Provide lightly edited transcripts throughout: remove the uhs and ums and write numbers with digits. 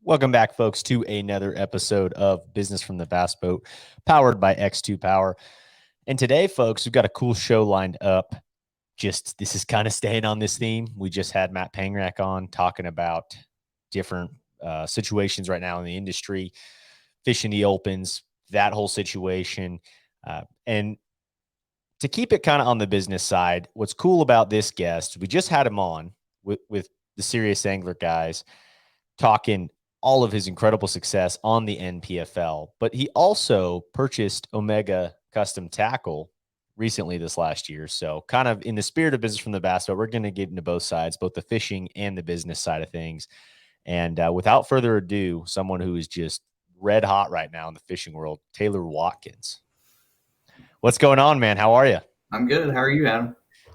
Welcome back, folks, to another episode of Business from the Bass Boat, powered by X2 Power. And today, folks, we've got a cool show lined up. This is kind of staying on this theme. We just had Matt Pangrack on talking about different situations right now in the industry, fishing the opens, that whole situation. And to keep it kind of on the business side, what's cool about this guest, we just had him on with the Serious Angler guys talking all of his incredible success on the NpfL, but he also purchased Omega Custom Tackle recently this last year. So kind of in the spirit of Business from the Bass, but we're going to get into both sides, both the fishing and the business side of things. And without further ado, someone who is just red hot right now in the fishing world, Taylor Watkins. What's going on, man? How are you? I'm good. How are you, Adam?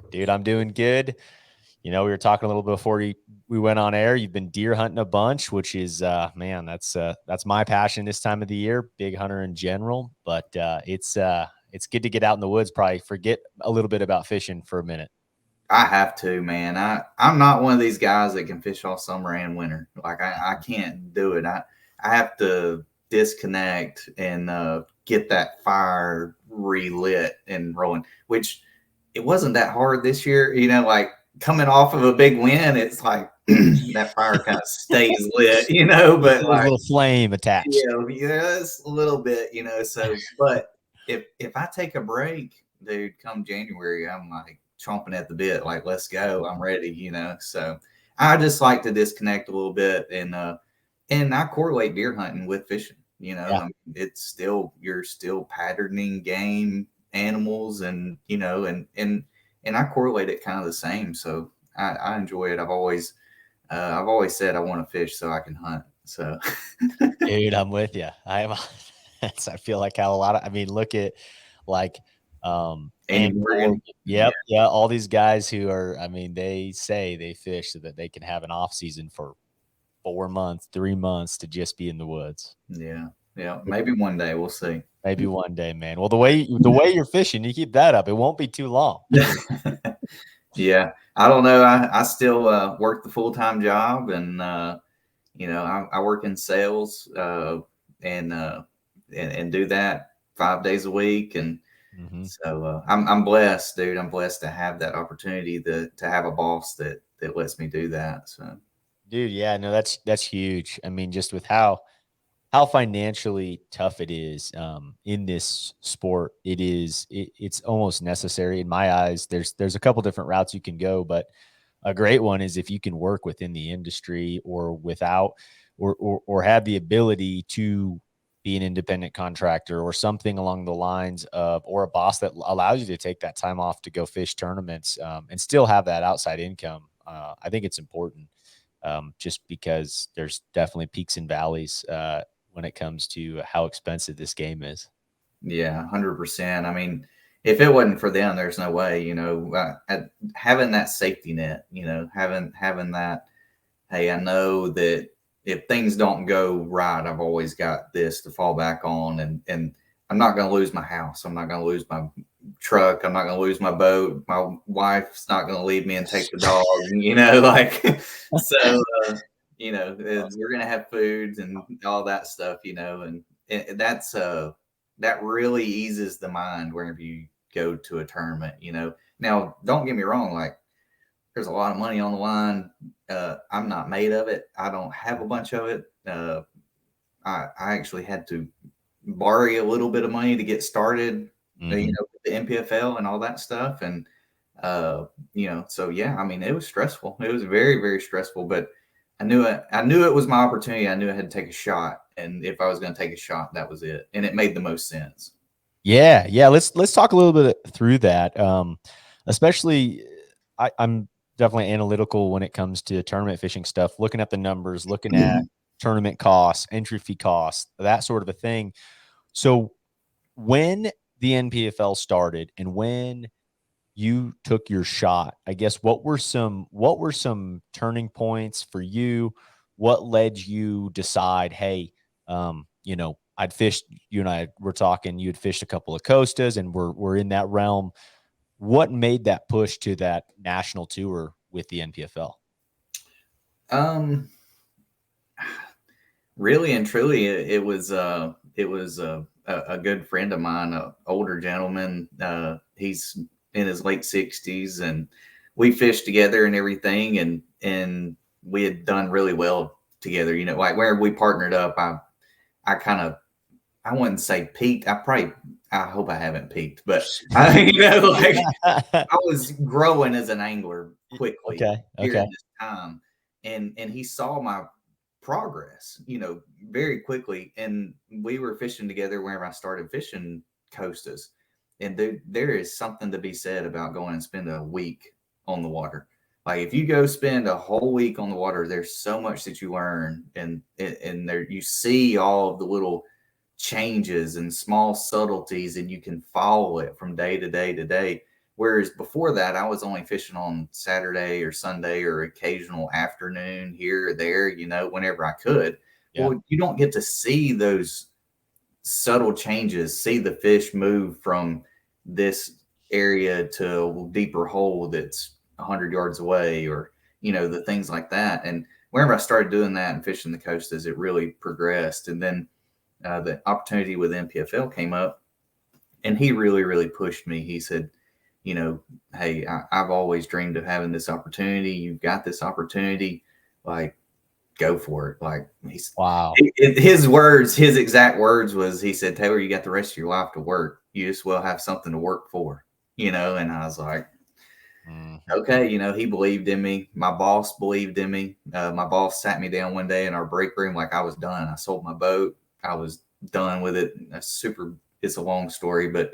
Dude, I'm doing good. You know, we were talking a little before we went on air. You've been deer hunting a bunch, which is, man, that's my passion this time of the year. Big hunter in general, but it's good to get out in the woods. Probably forget a little bit about fishing for a minute. I have to, man. I'm not one of these guys that can fish all summer and winter. Like I can't do it. I have to disconnect and get that fire relit and rolling, which it wasn't that hard this year. You know, like coming off of a big win, it's like that fire kind of stays lit, you know, but There's a like, little flame attached. yeah, it's a little bit, you know, so, but if I take a break, dude, come January, I'm like chomping at the bit, like, let's go. I'm ready, you know. So I just like to disconnect a little bit and I correlate deer hunting with fishing, you know. Yeah. I mean, it's still you're still patterning game animals and you know and I correlate it kind of the same. So I enjoy it. I've always said I want to fish so I can hunt. So Dude, I'm with you. I feel like how a lot of, I mean, look at like, Andy and Morgan, yeah. yep, yeah, all these guys who are, I mean, they say they fish so that they can have an off season for 4 months, 3 months to just be in the woods. Yeah, yeah. Maybe one day we'll see. Maybe one day, man. Well, the way you're fishing, you keep that up, it won't be too long. Yeah, I don't know. I still work the full time job, and you know, I work in sales and, and do that 5 days a week, and Mhm. so I'm blessed, dude. I'm blessed to have that opportunity to have a boss that lets me do that. So Dude, yeah, no, that's huge. I mean, just with how financially tough it is in this sport, it's almost necessary in my eyes. There's a couple different routes you can go, but a great one is if you can work within the industry or without or have the ability to be an independent contractor or something along the lines of, or a boss that allows you to take that time off to go fish tournaments and still have that outside income. I think it's important just because there's definitely peaks and valleys when it comes to how expensive this game is. yeah, 100%. I mean, if it wasn't for them, there's no way. You know, having that safety net. You know, having that. Hey, I know that if things don't go right, I've always got this to fall back on, and I'm not going to lose my house. I'm not going to lose my truck. I'm not going to lose my boat. My wife's not going to leave me and take the dog. You know, like so. You know, we're going to have foods and all that stuff. You know, and that really eases the mind whenever you go to a tournament. You know, now don't get me wrong, like there's a lot of money on the line. I'm not made of it. I don't have a bunch of it. I actually had to borrow a little bit of money to get started, you Mhm. know, with the NpfL and all that stuff. And, you know, so yeah, I mean, it was stressful. It was very, very stressful, but I knew it was my opportunity. I knew I had to take a shot. And if I was going to take a shot, that was it. And it made the most sense. Yeah, yeah. Let's talk a little bit through that. Especially, I'm definitely analytical when it comes to tournament fishing stuff. Looking at the numbers, looking at tournament costs, entry fee costs, that sort of a thing. So when the NpfL started and when you took your shot, I guess what were some turning points for you? What led you decide, hey, you know, I'd fished, you and I were talking, you had fished a couple of Costas and we're in that realm. What made that push to that national tour with the NpfL? Um, really and truly, it was a good friend of mine, a older gentleman. He's in his late 60s, and we fished together and everything, and we had done really well together. You know, like where we partnered up, I kind of, I wouldn't say peaked. I hope I haven't peaked, but you know, like I was growing as an angler quickly Okay. during Okay. this time, and he saw my progress, you know, very quickly. And we were fishing together whenever I started fishing coastas. And there is something to be said about going and spend a week on the water. Like if you go spend a whole week on the water, there's so much that you learn, and there you see all of the little changes and small subtleties, and you can follow it from day to day to day. Whereas before that, I was only fishing on Saturday or Sunday or occasional afternoon here or there, you know, whenever I could. Yeah. Well, you don't get to see those subtle changes, see the fish move from this area to a deeper hole that's 100 yards away, or, you know, the things like that. And whenever I started doing that and fishing the coastas, it really progressed. And then the opportunity with NpfL came up, and he really, really pushed me. He said, you know, hey, I've always dreamed of having this opportunity. You've got this opportunity, like, go for it. Like Wow. his words, his exact words was, he said, Taylor, you got the rest of your life to work. You just will have something to work for, you know? And I was like, okay, you know, he believed in me. My boss believed in me. My boss sat me down one day in our break room like I was done. I sold my boat. I was done with it. It's a long story, but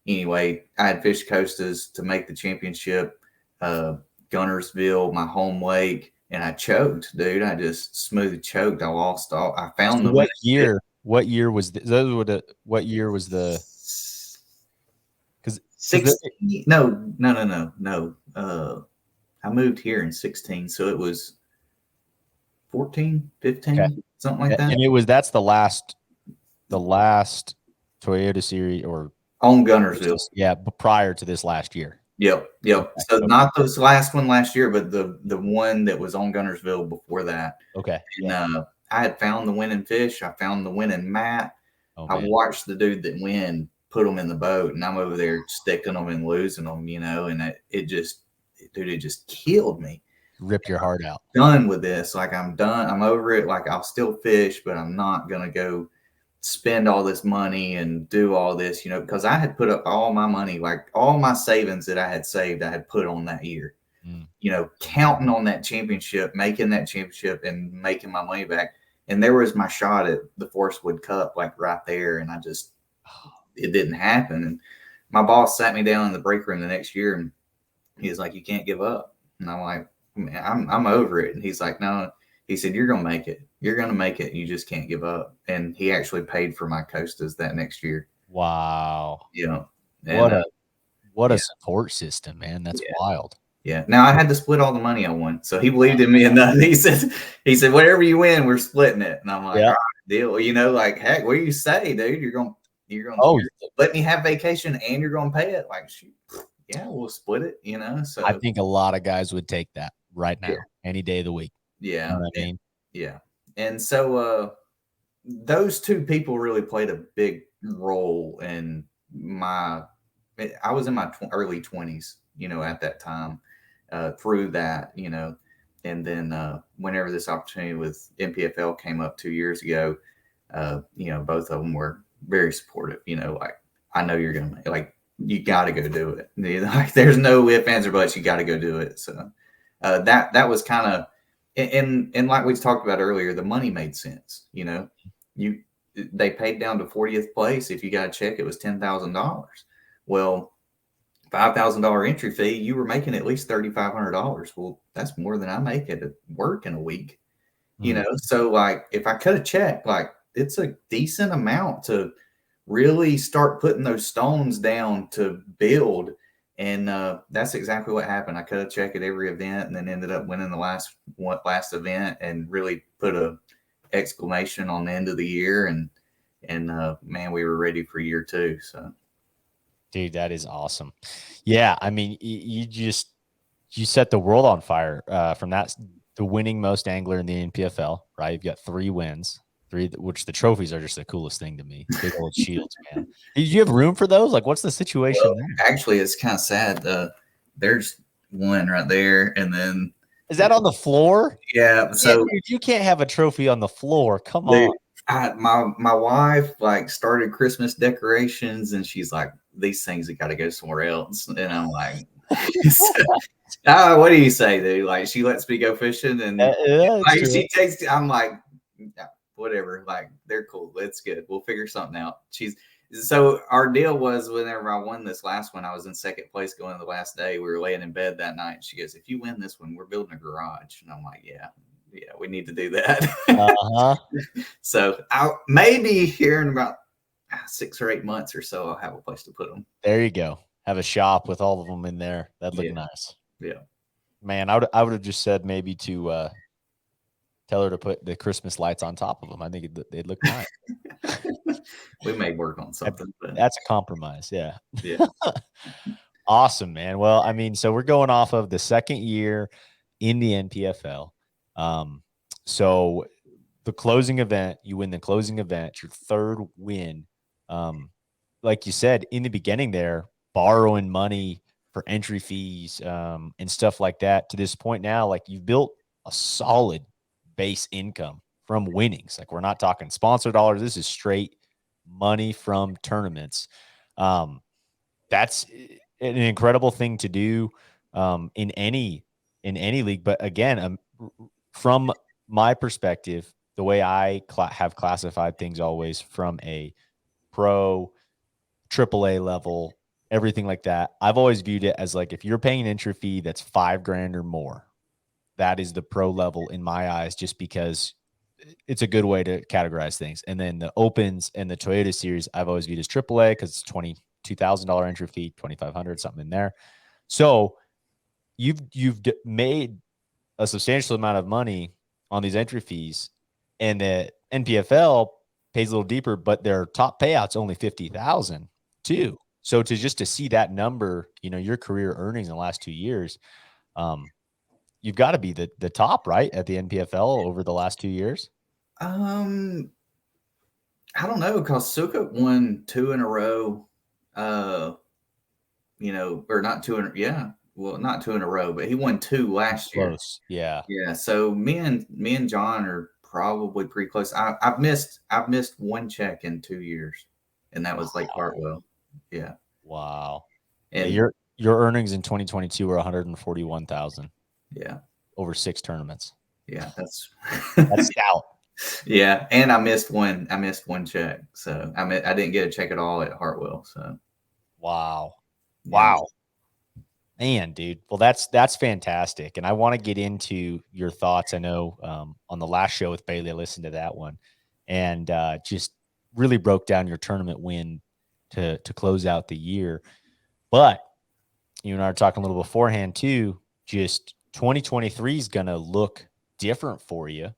anyway, I had fished coastas to make the championship, Gunnersville, my home lake, and I choked, dude. I just smooth choked. I lost all. I found So the winning fish. what year was what year was the, because 16. No, no, no, no, no. I moved here in 16, so it was 14, okay. 15, something like that. And that's the last Toyota series or On Gunnersville. yeah, but prior to this last year. Yep, yep. Okay. So Okay. not this last one last year, but the one that was on Gunnersville before that. Okay. And Yeah. I had found the winning fish. I found the winning mat. Oh I man. watched the dude that win put them in the boat, and I'm over there sticking them and losing them, you know. And it just, dude, it just killed me. Ripped your heart out. Done with this. Like I'm done. I'm over it. Like I'll still fish, but I'm not gonna go spend all this money and do all this, you know, because I had put up all my money, like all my savings that I had saved, I had put on that year, you know, counting on that championship, making that championship and making my money back. And there was my shot at the Forestwood Cup, like right there. And it didn't happen. And my boss sat me down in the break room the next year, and he was like, you can't give up. And I'm like, man, I'm over it. And he's like, no, he said, you're going to make it. You're going to make it. You just can't give up. And he actually paid for my coastas that next year. Wow. You know, What and a yeah, support system, man. That's yeah, wild. yeah. Now I had to split all the money I won. So he believed in me enough. He said, whatever you win, we're splitting it. And I'm like, Yeah. all right, deal. You know, like, heck, what do you say, dude? Oh, you're let me have vacation and you're going to pay it. Like, shoot, yeah, we'll split it, you know? I So think a lot of guys would take that right yeah, now, any day of the week. You know yeah. what I mean? Yeah. And so those two people really played a big role in I was in my early 20s, you know, at that time, through that, you know. And then whenever this opportunity with NpfL came up 2 years ago, you know, both of them were very supportive, you know, like, I know you're going to, like, you got to go do it. Like, there's no ifs, ands, or buts. You got to go do it. So that was kind of, and like we talked about earlier, the money made sense. You know, you they paid down to 40th place. If you got a check, it was $10,000. Well, $5,000 entry fee, you were making at least $3,500. Well, that's more than I make at work in a week. You know, so like if I cut a check, like it's a decent amount to really start putting those stones down to build. And that's exactly what happened. I cut a check at every event, and then ended up winning the last event, and really put a exclamation on the end of the year. And man, we were ready for year two. So, Dude, that is awesome. Yeah, I mean, you set the world on fire from that, the winning most angler in the NPFL, right? You've got 3 wins, which the trophies are just the coolest thing to me. Big old shields, man. Did you have room for those? Like, what's the situation Well, there? actually, it's kind of sad. There's one right there, and then Is that on the floor? yeah. Yeah, So dude, you can't have a trophy on the floor. Come dude, on. my wife like started Christmas decorations, and she's like, "These things have got to go somewhere else." And I'm like, "What do you say, dude?" Like she lets me go fishing, and Yeah, it's like true. she takes. I'm like, "Yeah, whatever. Like they're cool. It's good. We'll figure something out." So our deal was whenever I won this last one, I was in second place going to the last day. We were laying in bed that night. She goes, "If you win this one, we're building a garage." And I'm like, "Yeah, we need to do that." Uh-huh. So I'll maybe here in about 6 or 8 months or so, I'll have a place to put them. There you go. Have a shop with all of them in there. That'd look Yeah. nice. Yeah. Man, I would have just said maybe to tell her to put the Christmas lights on top of them. I think they'd look nice. We may work on something, but That's a compromise. Yeah. yeah. Awesome, man. Well, I mean, so we're going off of the second year in the NpfL. So the closing event, you win the closing event, your third win. Like you said in the beginning there, borrowing money for entry fees and stuff like that. To this point now, like you've built a solid base income from winnings. Like we're not talking sponsor dollars. This is straight money from tournaments. That's an incredible thing to do in any league. But again, from my perspective, the way I have classified things always from a pro, AAA level, everything like that, I've always viewed it as like if you're paying an entry fee that's $5,000 or more, that is the pro level in my eyes, just because it's a good way to categorize things. And then the Opens and the Toyota Series, I've always viewed as AAA because it's $22,000 entry fee, 2,500 something in there. So you've made a substantial amount of money on these entry fees, and the NpfL pays a little deeper, but their top payout's only 50,000 too. So to see that number, your career earnings in the last 2 years, you've got to be the top, right, at the NpfL over the last 2 years. I don't know, because Suka won 2 in a row. Or not 2 in, yeah, well, not 2 in a row, but he won 2 last year. Close, yeah. Yeah, so me and John are probably pretty close. I've missed 1 check in 2 years, and that was Lake Hartwell. Yeah. Wow. And your earnings in 2022 were 141,000. Yeah. Over 6 tournaments. Yeah, that's stout. Yeah, and I missed one check, so I didn't get a check at all at Hartwell. So wow. Yeah. Wow. Man, dude. Well, that's fantastic. And I want to get into your thoughts. I know on the last show with Bailey, I listened to that one and just really broke down your tournament win to close out the year. But you and I were talking a little beforehand too, just 2023 is going to look different for you.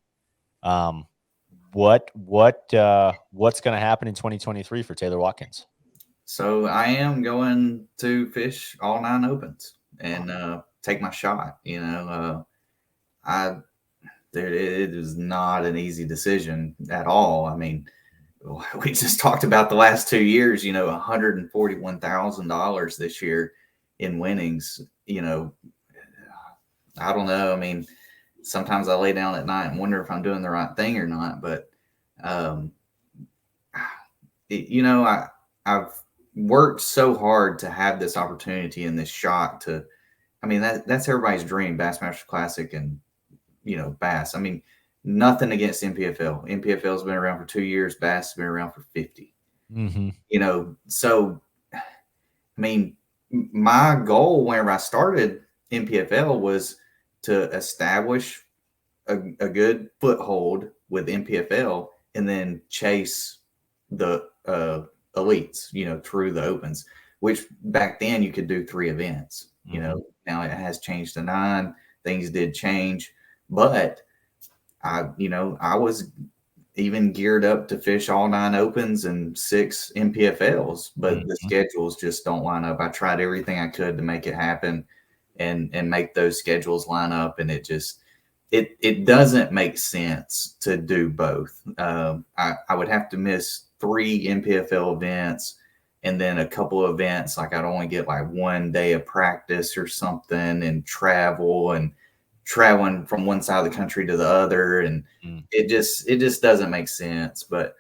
What's going to happen in 2023 for Taylor Watkins? So I am going to fish all 9 opens and take my shot. Dude, it is not an easy decision at all. I mean, we just talked about the last 2 years. $141,000 this year in winnings. I don't know. I mean, sometimes I lay down at night and wonder if I'm doing the right thing or not. But I've worked so hard to have this opportunity and this shot to, I mean, that's everybody's dream, Bassmaster Classic and, Bass. I mean, nothing against NpfL. NpfL's been around for 2 years. Bass has been around for 50. Mm-hmm. So, I mean, my goal whenever I started NpfL was to establish a good foothold with NpfL and then chase the elites, through the opens, which back then you could do 3 events. Now it has changed to 9. Things did change, but I was even geared up to fish all 9 opens and 6 NpfLs, but the schedules just don't line up. I tried everything I could to make it happen and make those schedules line up, and it just it doesn't make sense to do both. I would have to miss 3 NpfL events and then a couple of events. Like I'd only get like 1 day of practice or something, and traveling from one side of the country to the other, and it just doesn't make sense. But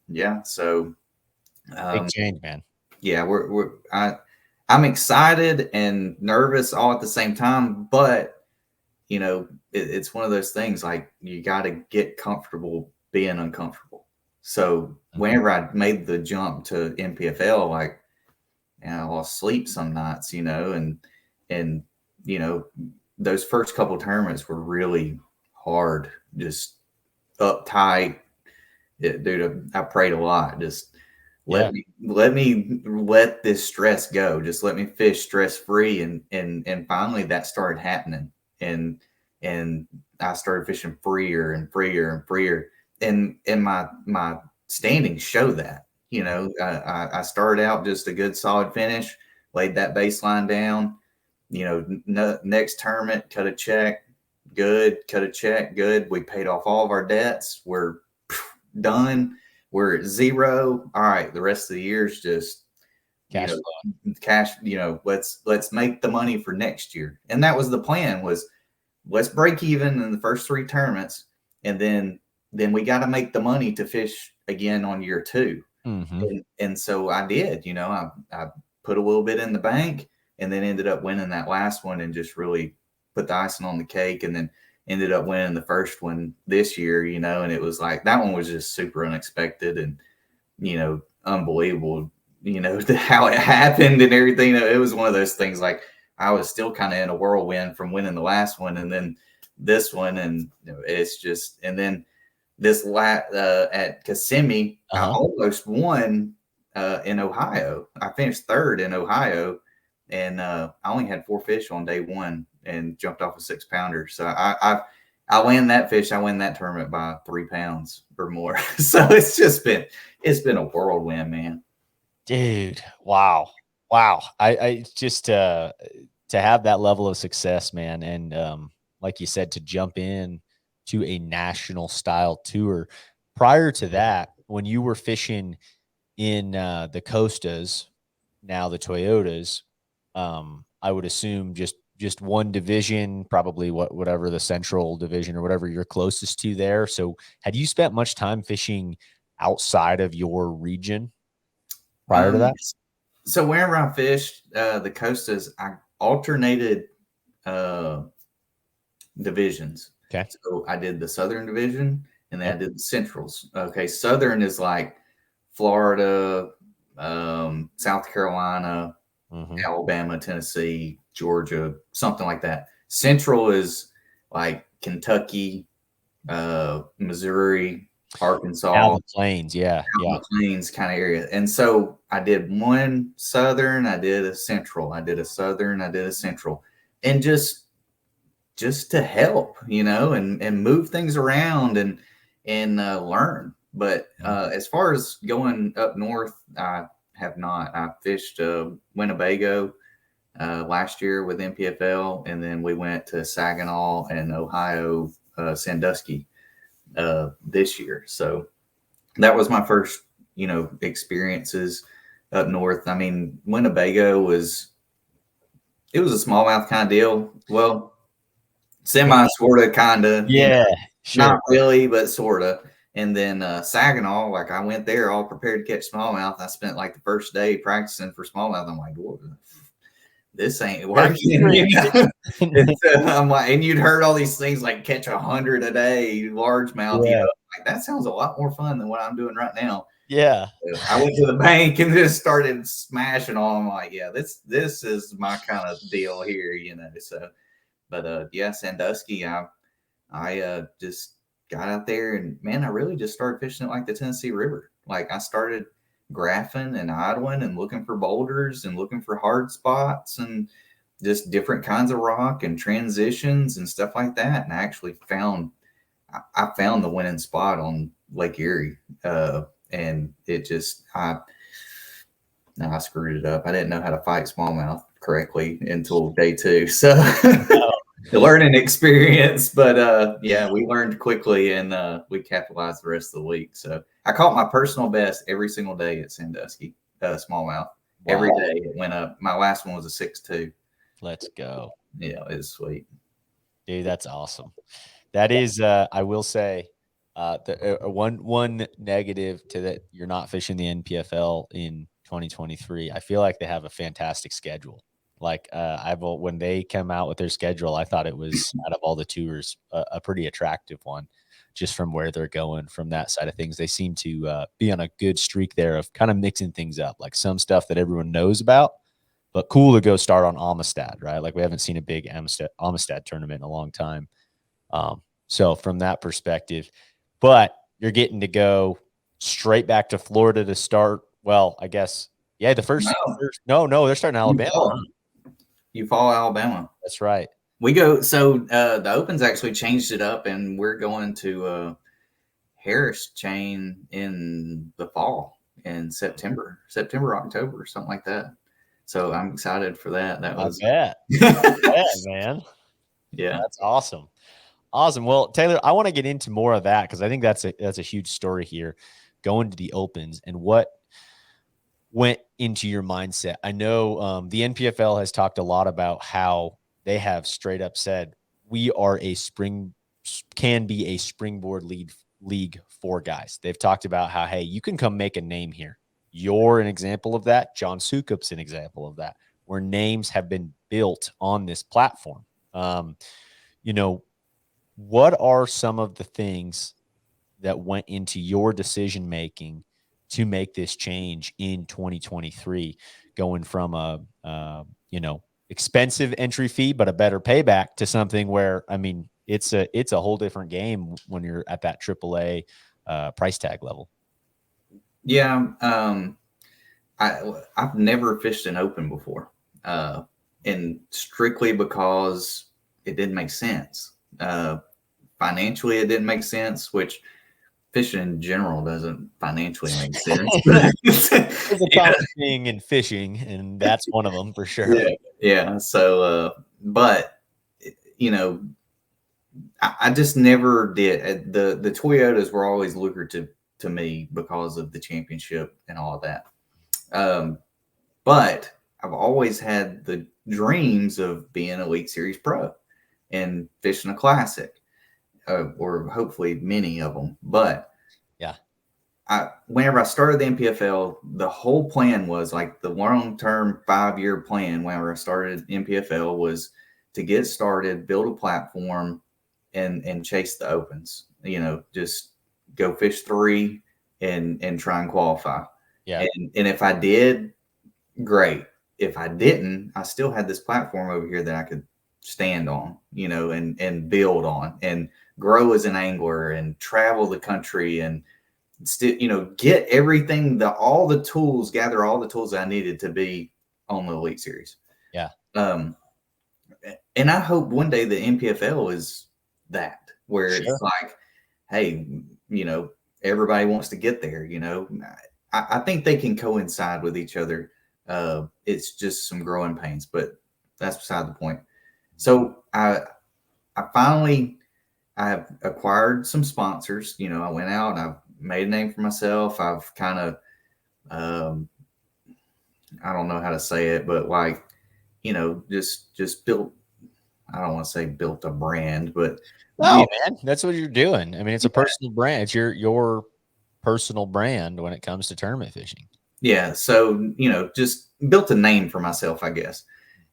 yeah, so Big change, man. yeah, I'm excited and nervous all at the same time, but it's one of those things, like you got to get comfortable being uncomfortable. So whenever I made the jump to NpfL, like, I lost sleep some nights, and those first couple tournaments were really hard, just uptight. Dude, I prayed a lot. Just let this stress go. Just let me fish stress free. And finally that started happening. And I started fishing freer and freer and freer. And my standings show that. I started out just a good solid finish, laid that baseline down. Next tournament, cut a check, good, cut a check, good. We paid off all of our debts. We're done. We're at 0. All right, the rest of the year is just cash. Let's make the money for next year. And that was the plan, was let's break even in the first 3 tournaments, and then we got to make the money to fish again on year 2. And so I did. I put a little bit in the bank, and then ended up winning that last one, and just really put the icing on the cake, and then ended up winning the first one this year, and it was like, that one was just super unexpected and, unbelievable, how it happened and everything. It was one of those things, like I was still kind of in a whirlwind from winning the last one and then this one. And it's just, and then this at Kissimmee, I almost won in Ohio. I finished 3rd in Ohio, and I only had 4 fish on day 1 and jumped off a 6-pounder. So I land that fish. I win that tournament by 3 pounds or more. So it's been a whirlwind, man. Dude, wow. I just to have that level of success, man, and like you said, to jump in to a national style tour. Prior to that, when you were fishing in the Costas, now the Toyotas, I would assume just one division, probably whatever the central division or whatever you're closest to there. So had you spent much time fishing outside of your region prior to that? So whenever I fished the Costas, I alternated divisions. Okay. So I did the Southern division, and then I did the Centrals. Okay. Southern is like Florida, South Carolina, Alabama, Tennessee, Georgia, something like that. Central is like Kentucky, Missouri, Arkansas, out the plains, the plains kind of area. And so I did one Southern, I did a Central, I did a Southern, I did a Central, and just to help, and move things around and learn. But as far as going up north, I have not. I fished Winnebago last year with NpfL, and then we went to Saginaw and Ohio, Sandusky this year. So that was my first, experiences up north. I mean, Winnebago was a smallmouth kind of deal. Well, semi, sort of, kind of. Sure. Not really, but sort of. And then Saginaw, like I went there all prepared to catch smallmouth. I spent like the first day practicing for smallmouth. I'm like, whoa, this ain't working. I'm like, and you'd heard all these things like catch 100 a day, largemouth. Like that sounds a lot more fun than what I'm doing right now. Yeah. So I went to the bank and just started smashing all. I'm like, yeah, this is my kind of deal here, So, but Sandusky, I just got out there, and man, I really just started fishing it like the Tennessee River. Like I started graphing and idling and looking for boulders and looking for hard spots and just different kinds of rock and transitions and stuff like that. And I actually found the winning spot on Lake Erie. And it just, I screwed it up. I didn't know how to fight smallmouth correctly until day 2. So the learning experience. But yeah, we learned quickly and we capitalized the rest of the week. So I caught my personal best every single day at Sandusky smallmouth. Wow. Every day it went up. My last one was a 6.2. Let's go. Yeah, it was sweet. Dude, that's awesome. That is, I will say, one negative to that you're not fishing the NpfL in 2023. I feel like they have a fantastic schedule. Like when they come out with their schedule, I thought it was out of all the tours a pretty attractive one, just from where they're going from that side of things. They seem to be on a good streak there of kind of mixing things up, like some stuff that everyone knows about, but cool to go start on Amistad, right? Like we haven't seen a big Amistad tournament in a long time. So from that perspective, but you're getting to go straight back to Florida to start. Well, I guess, yeah, the first, no, they're starting in Alabama. You follow Alabama. That's right. We go, so the Opens actually changed it up, and we're going to Harris Chain in the fall in September, October, something like that. So I'm excited for that. That was I bet, man. Yeah, that's awesome. Awesome. Well, Taylor, I want to get into more of that because I think that's a huge story here, going to the Opens and what went into your mindset. I know the NpfL has talked a lot about how they have straight up said we are can be a springboard league for guys. They've talked about how, hey, you can come make a name here. You're an example of that. John Sukup's an example of that, where names have been built on this platform. What are some of the things that went into your decision making to make this change in 2023, going from a expensive entry fee but a better payback to something where, I mean, it's a whole different game when you're at that AAA price tag level? Yeah, I've never fished an Open before, and strictly because it didn't make sense. Financially, it didn't make sense, which fishing in general doesn't financially make sense. There's a common thing in fishing, and that's one of them for sure. Yeah. So, but I just never did. The Toyotas were always lucrative to me because of the championship and all of that. But I've always had the dreams of being a Elite Series pro and fishing a classic, or hopefully many of them. But yeah, whenever I started the NpfL, the whole plan was like the long-term 5-year plan. Whenever I started NpfL was to get started, build a platform, and chase the Opens. Just go fish 3 and try and qualify. Yeah. And if I did, great. If I didn't, I still had this platform over here that I could stand on, and build on and grow as an angler and travel the country and still, get everything, gather all the tools I needed to be on the Elite Series. Yeah. And I hope one day the NpfL is that, where it's like, hey, everybody wants to get there. I think they can coincide with each other. It's just some growing pains, but that's beside the point. So I have acquired some sponsors. I went out and I've made a name for myself. I've kind of, I don't know how to say it, but like, just built, I don't want to say built a brand, but man, that's what you're doing. I mean, it's a personal brand. It's your personal brand when it comes to tournament fishing. Yeah. So, just built a name for myself, I guess.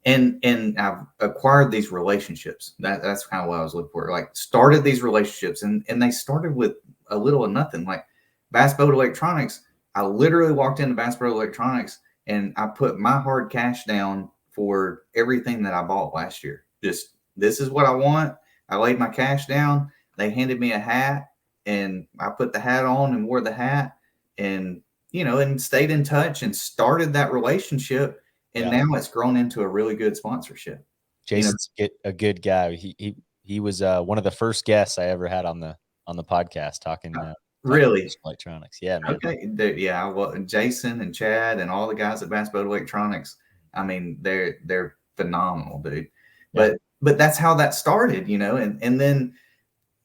And I've acquired these relationships. That's kind of what I was looking for. Like, started these relationships, and they started with a little of nothing. Like Bass Boat Electronics, I literally walked into Bass Boat Electronics and I put my hard cash down for everything that I bought last year. Just, this is what I want. I laid my cash down. They handed me a hat, and I put the hat on and wore the hat, and and stayed in touch and started that relationship. And now it's grown into a really good sponsorship. Jason's a good guy. He was one of the first guests I ever had on the podcast talking. Really? Electronics. Yeah, man. Okay. Yeah. Well, Jason and Chad and all the guys at Bass Boat Electronics, I mean, they're phenomenal, dude. But but that's how that started, and then,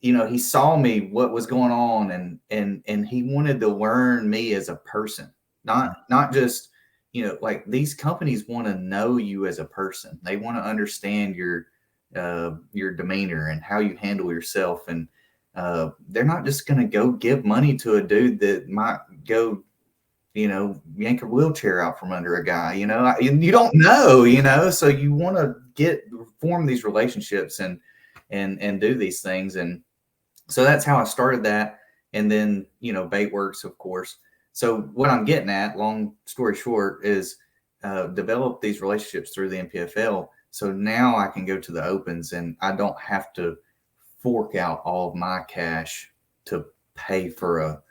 he saw me, what was going on, and he wanted to learn me as a person, not just, like, these companies want to know you as a person. They want to understand your demeanor and how you handle yourself. And they're not just going to go give money to a dude that might go, yank a wheelchair out from under a guy. You don't know. So you want to form these relationships and do these things. And so that's how I started that. And then, bait works, of course. So what I'm getting at, long story short, is develop these relationships through the NpfL. So now I can go to the opens and I don't have to fork out all of my cash to pay for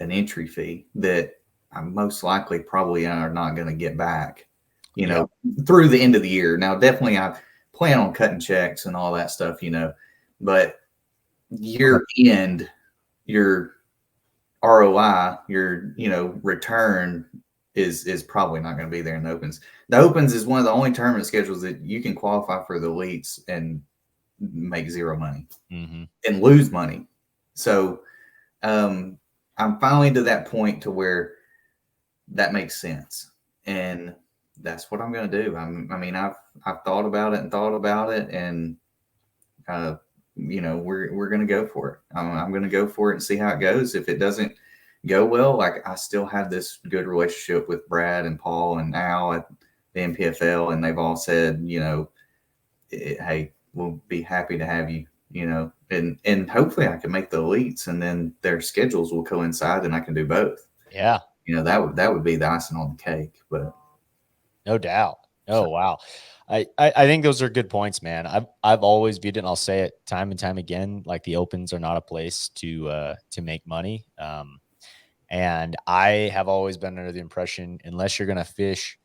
an entry fee that I most likely probably are not going to get back, through the end of the year. Now, definitely I plan on cutting checks and all that stuff, but year end, your ROI, your return is probably not going to be there in the opens. The opens is one of the only tournament schedules that you can qualify for the elites and make zero money and lose money. So I'm finally to that point to where that makes sense, and that's what I'm going to do. I've thought about it, and we're going to go for it. I'm going to go for it and see how it goes. If it doesn't go well, like, I still have this good relationship with Brad and Paul and Al at the NpfL, and they've all said, hey, we'll be happy to have you, and hopefully I can make the elites, and then their schedules will coincide and I can do both. Yeah. That would be the icing on the cake, but no doubt. Oh, wow. I think those are good points, man. I've always viewed it, and I'll say it time and time again, like, the opens are not a place to make money. And I have always been under the impression, unless you're going to fish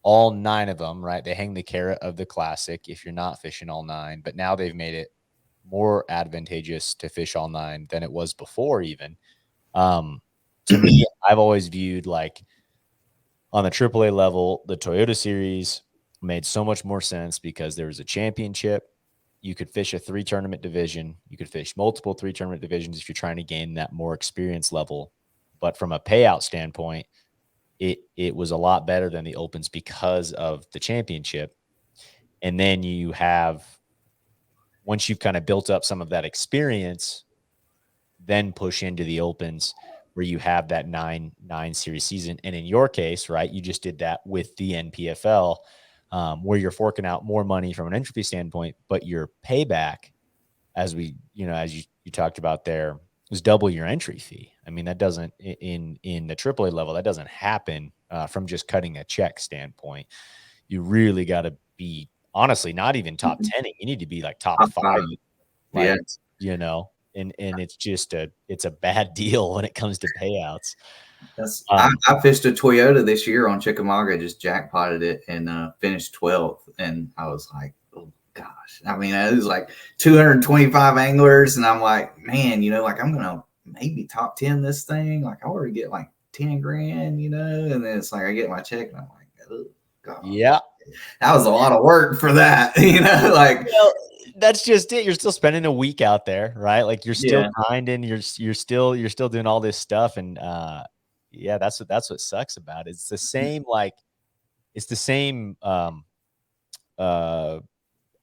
all 9 of them, right? They hang the carrot of the classic if you're not fishing all 9, but now they've made it more advantageous to fish all 9 than it was before even. To me, I've always viewed, like, on the AAA level, the Toyota Series made so much more sense because there was a championship. You could fish a 3-tournament division. You could fish multiple 3-tournament divisions if you're trying to gain that more experience level. But from a payout standpoint, it was a lot better than the opens because of the championship. And then you have, once you've kind of built up some of that experience, then push into the opens where you have that 9 series season. And in your case, right, you just did that with the NpfL, where you're forking out more money from an entry fee standpoint, but your payback, as you talked about there, was double your entry fee. I mean, that doesn't, in the AAA level, that doesn't happen from just cutting a check standpoint. You really got to be, honestly, not even top 10. You need to be like top 5. Like, and it's just it's a bad deal when it comes to payouts. I fished a Toyota this year on Chickamauga, just jackpotted it, and finished 12th. And I was like, oh gosh. I mean, it was like 225 anglers, and I'm like, man, like, I'm gonna maybe top 10 this thing. Like, I already get like 10 grand, and then it's like I get my check, and I'm like, oh god, yeah, that was a lot of work for that, like. Well, that's just it. You're still spending a week out there, right? Like, you're still grinding. You're still doing all this stuff, and yeah, that's what sucks about it. It's the same, like, it's the same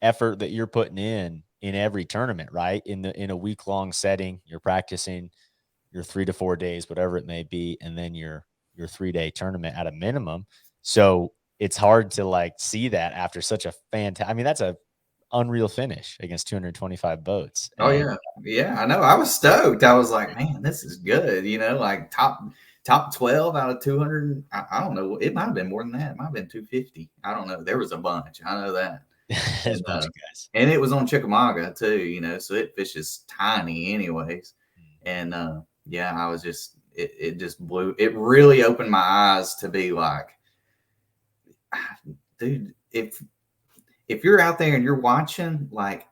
effort that you're putting in every tournament, right? In a week-long setting, you're practicing your 3 to 4 days, whatever it may be, and then your 3-day tournament at a minimum. So it's hard to, like, see that after such a fantastic, I mean, that's a unreal finish against 225 boats. Oh yeah, I know. I was stoked. I was like, man, this is good. Like top 12 out of 200. I don't know. It might have been more than that. It might have been 250. I don't know. There was a bunch. I know that. There's a bunch of guys, and it was on Chickamauga too. So it fishes tiny, anyways. And yeah, I was just it just blew. It really opened my eyes to be like, dude, if you're out there and you're watching, like,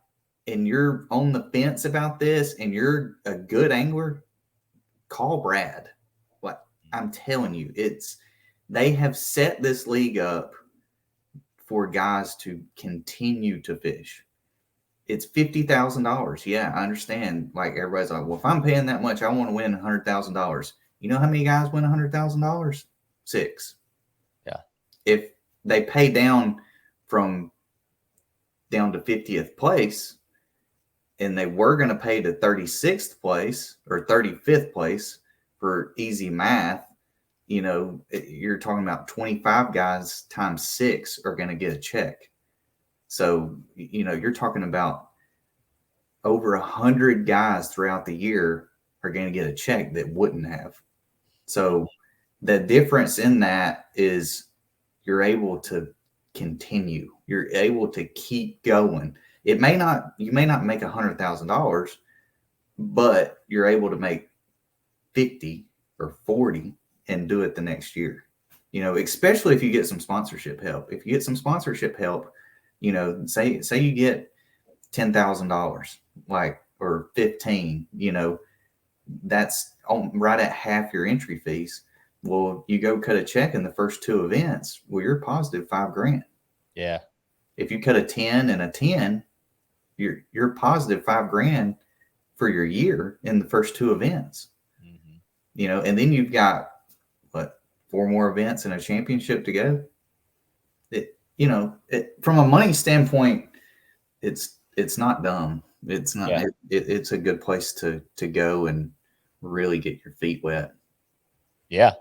and you're on the fence about this and you're a good angler, call Brad. Like, I'm telling you, they have set this league up for guys to continue to fish. it's $50,000. Yeah, I understand. Like everybody's like, well, if I'm paying that much, I want to win $100,000. You know how many guys win $100,000? 6. Yeah. If they pay down from down to 50th place, and they were going to pay to 36th place or 35th place for easy math, you know, you're talking about 25 guys times 6 are going to get a check. So, you know, you're talking about over 100 guys throughout the year are going to get a check that wouldn't have. So the difference in that is you're able to continue. You're able to keep going. You may not make $100,000, but you're able to make 50 or 40 and do it the next year. You know, especially if you get some sponsorship help. If you get some sponsorship help, you know, say you get $10,000, like, or 15, you know, that's right at half your entry fees. Well, you go cut a check in the first 2 events, well, you're positive $5,000. Yeah. If you cut a 10 and a 10, you're positive $5,000 for your year in the first 2 events. Mm-hmm. You know, and then you've got what, 4 more events and a championship to go. You know, from a money standpoint, it's not dumb. It's not. Yeah. It's a good place to go and really get your feet wet. Yeah,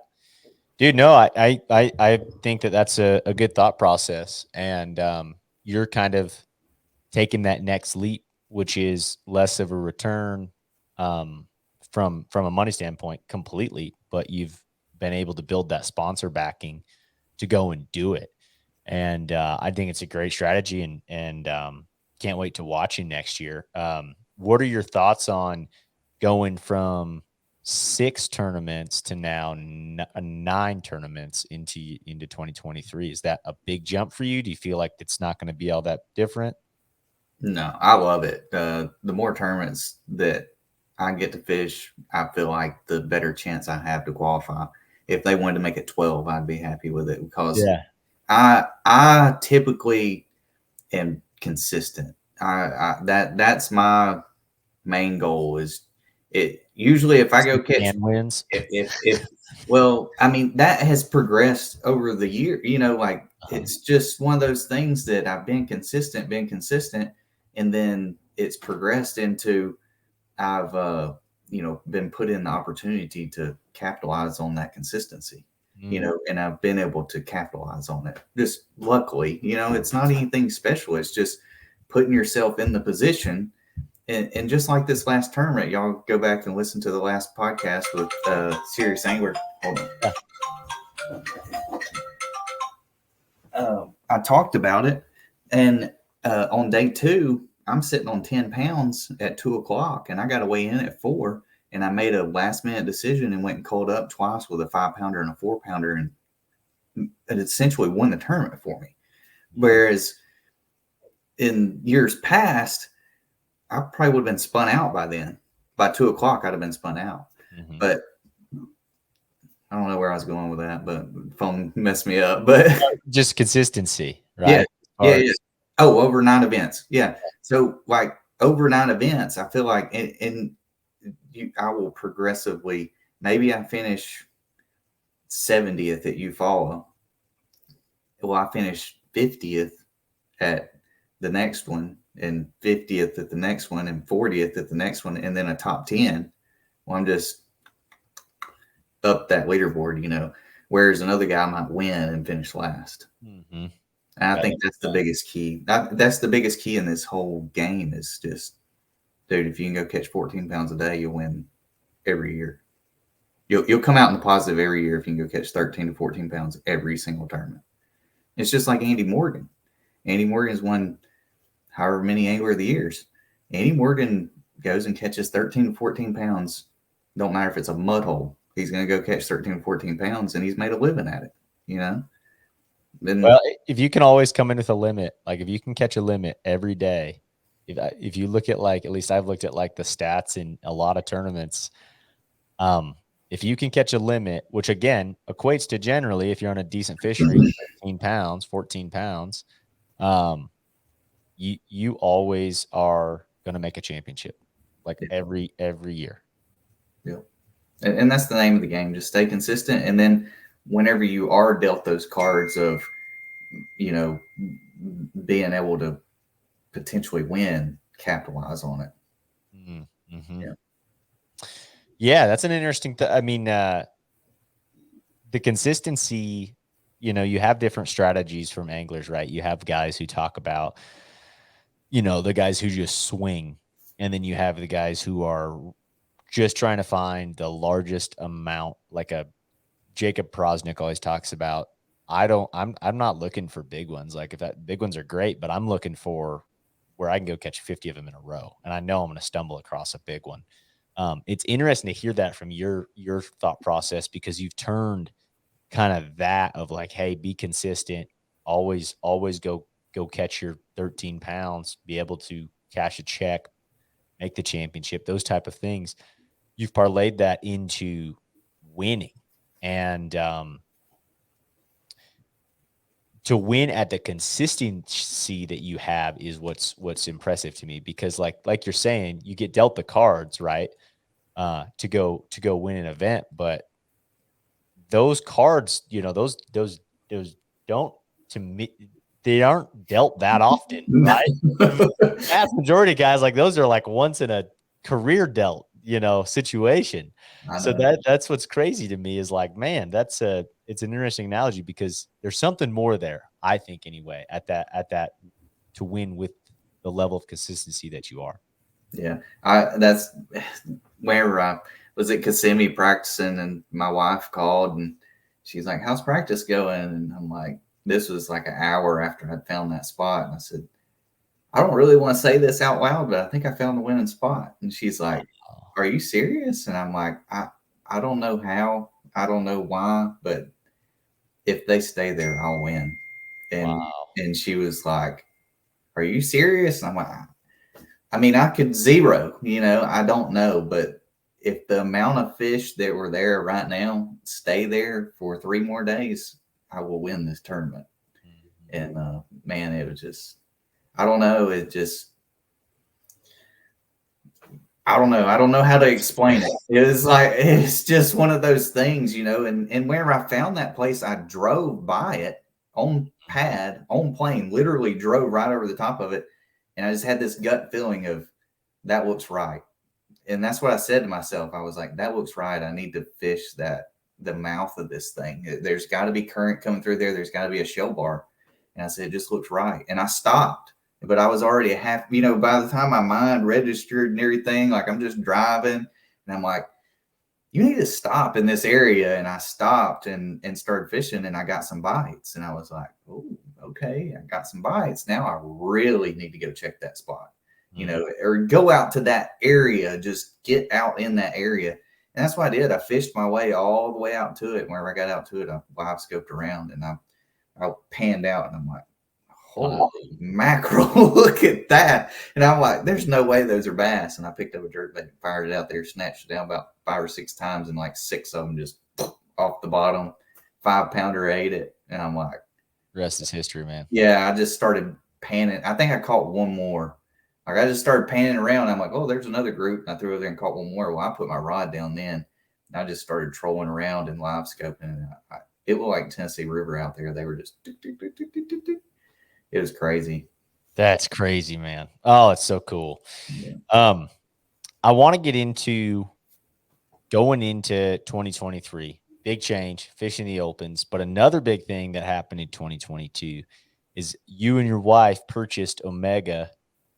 dude. No, I think that's a good thought process, and you're kind of taking that next leap, which is less of a return from a money standpoint completely, but you've been able to build that sponsor backing to go and do it. And I think it's a great strategy, and can't wait to watch you next year. What are your thoughts on going from 6 tournaments to now 9 tournaments into 2023? Is that a big jump for you? Do you feel like it's not going to be all that different? No, I love it. The more tournaments that I get to fish, I feel like the better chance I have to qualify. If they wanted to make it 12, I'd be happy with it, because I typically am consistent. That's my main goal. Is it usually if I go catch wins? If well, I mean, that has progressed over the year. You know, like it's just one of those things that I've been consistent, and then it's progressed into I've you know, been put in the opportunity to capitalize on that consistency. You know, and I've been able to capitalize on it. Just luckily, you know, it's not anything special. It's just putting yourself in the position. And just like this last tournament, y'all go back and listen to the last podcast with Serious Angler. Hold on. I talked about it, and on day 2, I'm sitting on 10 pounds at 2 o'clock, and I got to weigh in at 4. And I made a last minute decision and went and called up twice with a 5-pounder and a 4-pounder, and it essentially won the tournament for me. Whereas in years past, I probably would have been spun out by then. By 2 o'clock, I'd have been spun out. Mm-hmm. But I don't know where I was going with that, but the phone messed me up. But just consistency, right? Yeah. Oh, over 9 events. Yeah. So like over 9 events, I feel like I will progressively, maybe I finish 70th at Eufaula. Well, I finish 50th at the next one, and 50th at the next one, and 40th at the next one, and then a top 10. Well, I'm just up that leaderboard, you know, whereas another guy might win and finish last. Mm-hmm. And I think that's the biggest key. That's the biggest key in this whole game is just, dude, if you can go catch 14 pounds a day, you'll win every year. You'll come out in the positive every year if you can go catch 13 to 14 pounds every single tournament. It's just like Andy Morgan. Andy Morgan's won however many Angler of the Years. Andy Morgan goes and catches 13 to 14 pounds. Don't matter if it's a mud hole. He's going to go catch 13 to 14 pounds, and he's made a living at it, you know? Well, if you can always come in with a limit, like if you can catch a limit every day, if you look at like, at least I've looked at like the stats in a lot of tournaments, if you can catch a limit, which again equates to generally, if you're on a decent fishery, 13 pounds, 14 pounds, you always are going to make a championship, like Yeah. every year. Yeah. And that's the name of the game. Just stay consistent. And then whenever you are dealt those cards of, you know, being able to potentially win, capitalize on it. Mm-hmm. Yeah. Yeah, that's an interesting I mean, the consistency, you have different strategies from anglers, right? You have guys who talk about, the guys who just swing, and then you have the guys who are just trying to find the largest amount, like a Jacob Prosnick always talks about. I'm not looking for big ones. Like, if that big ones are great, but I'm looking for where I can go catch 50 of them in a row, and I know I'm going to stumble across a big one. It's interesting to hear that from your thought process, because you've turned kind of that of like, hey, be consistent, always go catch your 13 pounds, be able to cash a check, make the championship, those type of things. You've parlayed that into winning. And to win at the consistency that you have is what's impressive to me, because like you're saying, you get dealt the cards, right? To go win an event, but those cards, those don't, to me, they aren't dealt that often, right? The vast majority of guys, like, those are like once in a career dealt, situation. I So know. that's what's crazy to me, is like, man, it's an interesting analogy, because there's something more there, I think, anyway, at that to win with the level of consistency that you are. Yeah. That's where I was at Kissimmee practicing, and my wife called and she's like, "How's practice going?" And I'm like, this was like an hour after I'd found that spot. And I said, "I don't really want to say this out loud, but I think I found the winning spot." And she's like, Wow. "Are you serious?" And I'm like, I don't know how, I don't know why, but if they stay there, I'll win. And Wow. and she was like, "Are you serious?" And I'm like, I mean, I could zero, I don't know, but if the amount of fish that were there right now stay there for 3 more days, I will win this tournament. Mhm. And man, it was just, I don't know. It just, I don't know. I don't know how to explain it. It was like, it's just one of those things, and where I found that place, I drove by it on pad, on plane, literally drove right over the top of it. And I just had this gut feeling of, that looks right. And that's what I said to myself. I was like, that looks right. I need to fish the mouth of this thing. There's got to be current coming through there. There's got to be a shell bar. And I said, it just looks right. And I stopped, but I was already a half, by the time my mind registered and everything, like, I'm just driving and I'm like, you need to stop in this area. And I stopped and started fishing, and I got some bites, and I was like, oh, okay, I got some bites. Now I really need to go check that spot, Mhm. or go out to that area, just get out in that area. And that's what I did. I fished my way all the way out to it. Whenever I got out to it, I live scoped around, and I panned out, and I'm like, holy Wow. mackerel, look at that. And I'm like, there's no way those are bass. And I picked up a jerkbait, fired it out there, snatched it down about 5 or 6 times, and like 6 of them just off the bottom. 5 pounder ate it. And I'm like, The rest is history, man. yeah, I just started panning. I think I caught one more. Like, I just started panning around. I'm like, oh, there's another group. And I threw over there and caught one more. Well, I put my rod down then. And I just started trolling around and live scoping. And it looked like Tennessee River out there. They were just, tick, tick, tick, tick, tick, tick, tick. It was crazy. That's crazy, man. Oh, it's so cool. Yeah. Um, I want to get into going into 2023. Big change, fishing the opens. But another big thing that happened in 2022 is you and your wife purchased Omega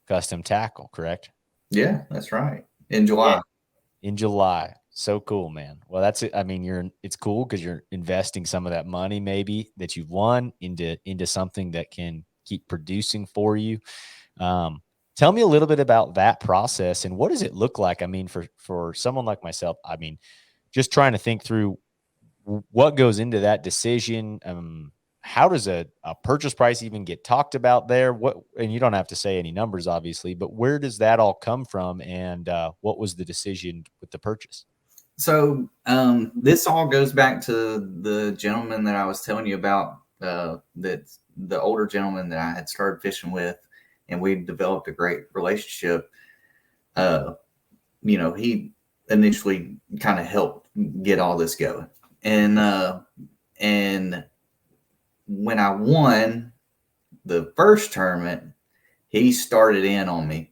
Custom Tackle, correct? Yeah, that's right. In Yeah. July. In July. So cool, man. Well, that's it. I mean, it's cool because you're investing some of that money maybe that you've won into something that can keep producing for you. Um, Tell me a little bit about that process, and what does it look like? I mean, for someone like myself, I mean, just trying to think through what goes into that decision. How does a purchase price even get talked about there? What, and you don't have to say any numbers, obviously, but where does that all come from? And what was the decision with the purchase? So this all goes back to the gentleman that I was telling you about, that the older gentleman that I had started fishing with. and we developed a great relationship. He initially kind of helped get all this going. And when I won the first tournament, he started in on me.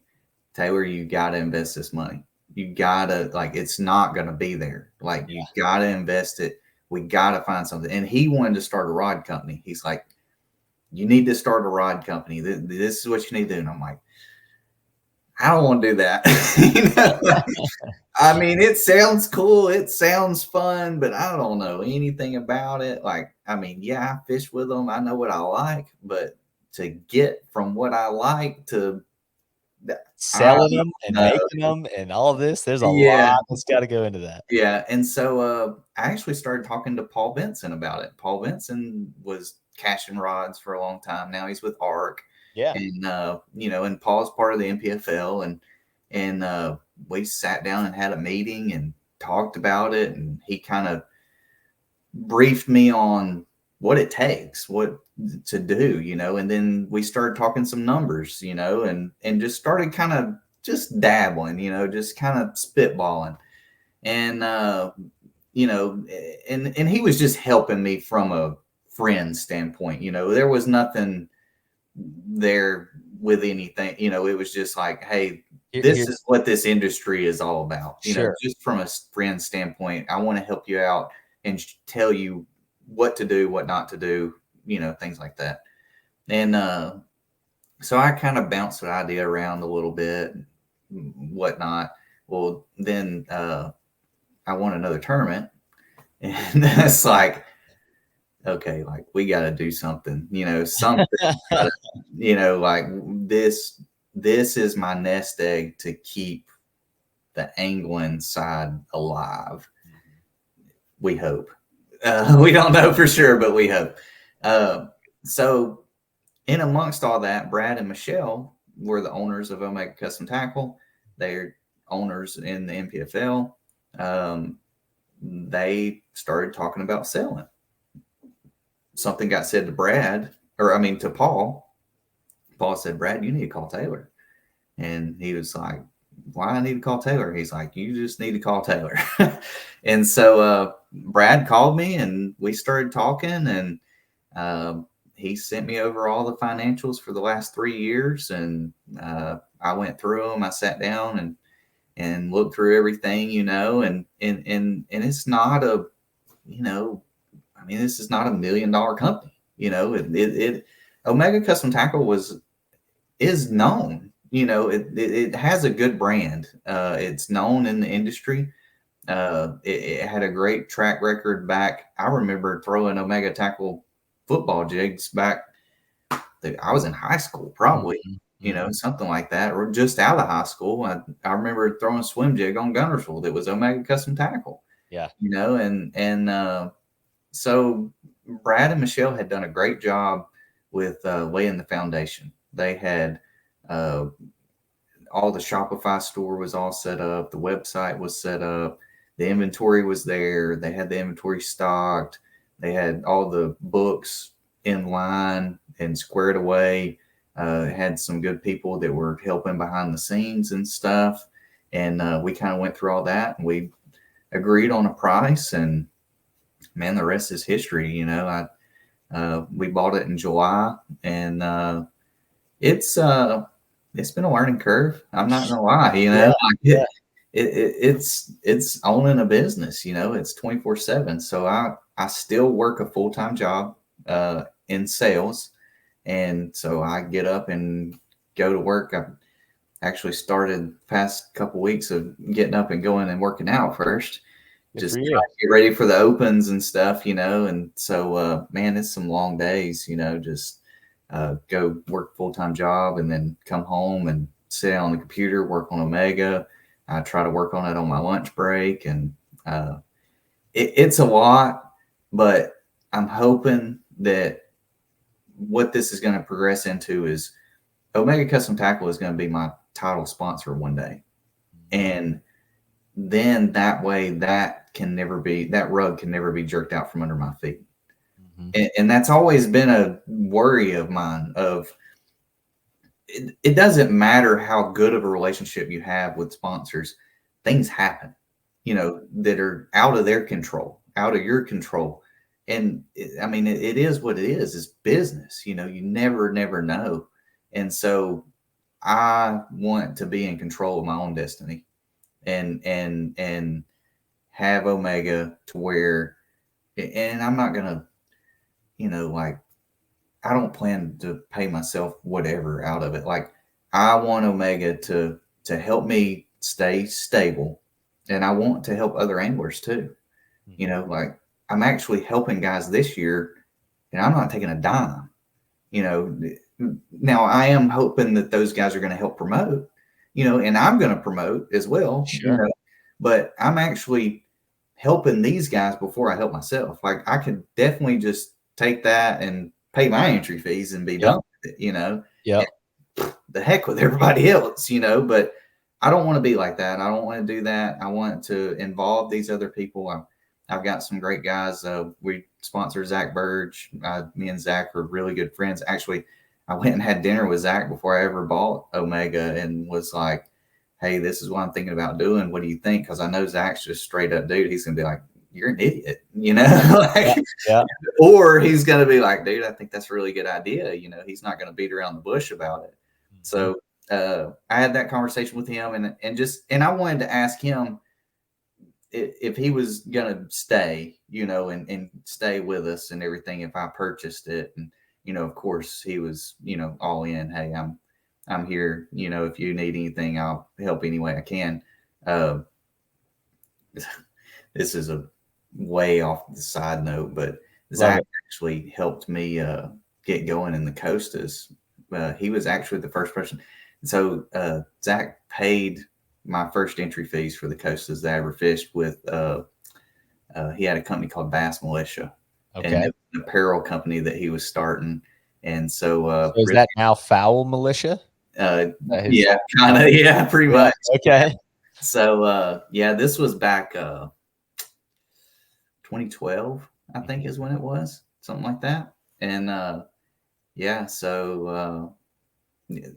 Taylor, you got to invest this money. You got to, like, it's not going to be there. Like, you got to invest it. We got to find something. And he wanted to start a rod company. He's like, you need to start a rod company. This is what you need to do. And I'm like, I don't want to do that. I mean, it sounds cool. It sounds fun, but I don't know anything about it. Like, I mean, yeah, I fish with them. I know what I like, but to get from what I like to selling them and making them and all of this, there's a lot that's got to go into that. Yeah. And so I actually started talking to Paul Benson about it. Paul Benson was cashing rods for a long time. Now he's with ARC. Yeah. And, and Paul's part of the NpfL. And we sat down and had a meeting and talked about it. And he kind of briefed me on what it takes, what to do, and then we started talking some numbers, and just started kind of just dabbling, just kind of spitballing. And, and he was just helping me from a friend standpoint. There was nothing there with anything, it was just like, hey, this is what this industry is all about. Just from a friend standpoint, I want to help you out and tell you what to do, what not to do, things like that. And so I kind of bounced the idea around a little bit, whatnot. Well, then I won another tournament, and it's like, okay, like, we got to do something, something, like this is my nest egg to keep the angling side alive. We hope. We don't know for sure, but we hope. So in amongst all that, Brad and Michelle were the owners of Omega Custom Tackle. They're owners in the NpfL. They started talking about selling. Something got said to to Paul. Paul said, Brad, you need to call Taylor. And he was like, why I need to call Taylor? He's like, you just need to call Taylor. And so Brad called me and we started talking, and he sent me over all the financials for the last 3 years. And I went through them. I sat down and looked through everything, and it's not this is not $1 million company. Omega Custom Tackle is known. It has a good brand. It's known in the industry. It had a great track record back. I remember throwing Omega Tackle football jigs back. I was in high school, probably, something like that, or just out of high school. I remember throwing a swim jig on Gunnersville that was Omega Custom Tackle. Yeah. So Brad and Michelle had done a great job with laying the foundation. They had all the Shopify store was all set up. The website was set up. The inventory was there. They had the inventory stocked. They had all the books in line and squared away. Had some good people that were helping behind the scenes and stuff. And we kind of went through all that, and we agreed on a price, and man, the rest is history. We bought it in July, and it's been a learning curve. I'm not gonna lie, it's owning a business. It's 24/7. So I still work a full-time job in sales, and so I get up and go to work. I've actually started past couple weeks of getting up and going and working out first. Just get ready for the opens and stuff, and so man, it's some long days, just go work full-time job and then come home and sit down on the computer, work on Omega. I try to work on it on my lunch break, and it's a lot, but I'm hoping that what this is going to progress into is Omega Custom Tackle is going to be my title sponsor one day. And then that way that rug can never be jerked out from under my feet. And that's always been a worry of mine of, it doesn't matter how good of a relationship you have with sponsors, things happen, that are out of their control, out of your control. And I mean, it is what it is. It's business, you never know. And so I want to be in control of my own destiny and have Omega to where, and I'm not going to, like, I don't plan to pay myself whatever out of it. Like, I want Omega to help me stay stable, and I want to help other anglers too. Like, I'm actually helping guys this year, and I'm not taking a dime. Now I am hoping that those guys are going to help promote, and I'm going to promote as well. Sure. But I'm actually helping these guys before I help myself. Like, I could definitely just take that and pay my entry fees and be done with it, Yeah. the heck with everybody else, but I don't want to be like that. I don't want to do that. I want to involve these other people. I've got some great guys. We sponsor Zach Burge. Me and Zach are really good friends. Actually, I went and had dinner with Zach before I ever bought Omega and was like, hey, this is what I'm thinking about doing. What do you think? Because I know Zach's just straight up dude. He's going to be like, you're an idiot, like, yeah. Or he's going to be like, dude, I think that's a really good idea. He's not going to beat around the bush about it. So I had that conversation with him and I wanted to ask him if he was going to stay, and stay with us and everything, if I purchased it. And, of course he was, all in. Hey, I'm here. If you need anything, I'll help any way I can. This is a way off the side note, but Zach actually helped me get going in the Costas. He was actually the first person. So Zach paid my first entry fees for the Costas that I ever fished with. He had a company called Bass Militia, and it was an apparel company that he was starting. And so is that now Foul Militia? Yeah, kind of. Yeah, pretty much. Okay. So this was back 2012, I think is when it was, something like that. And so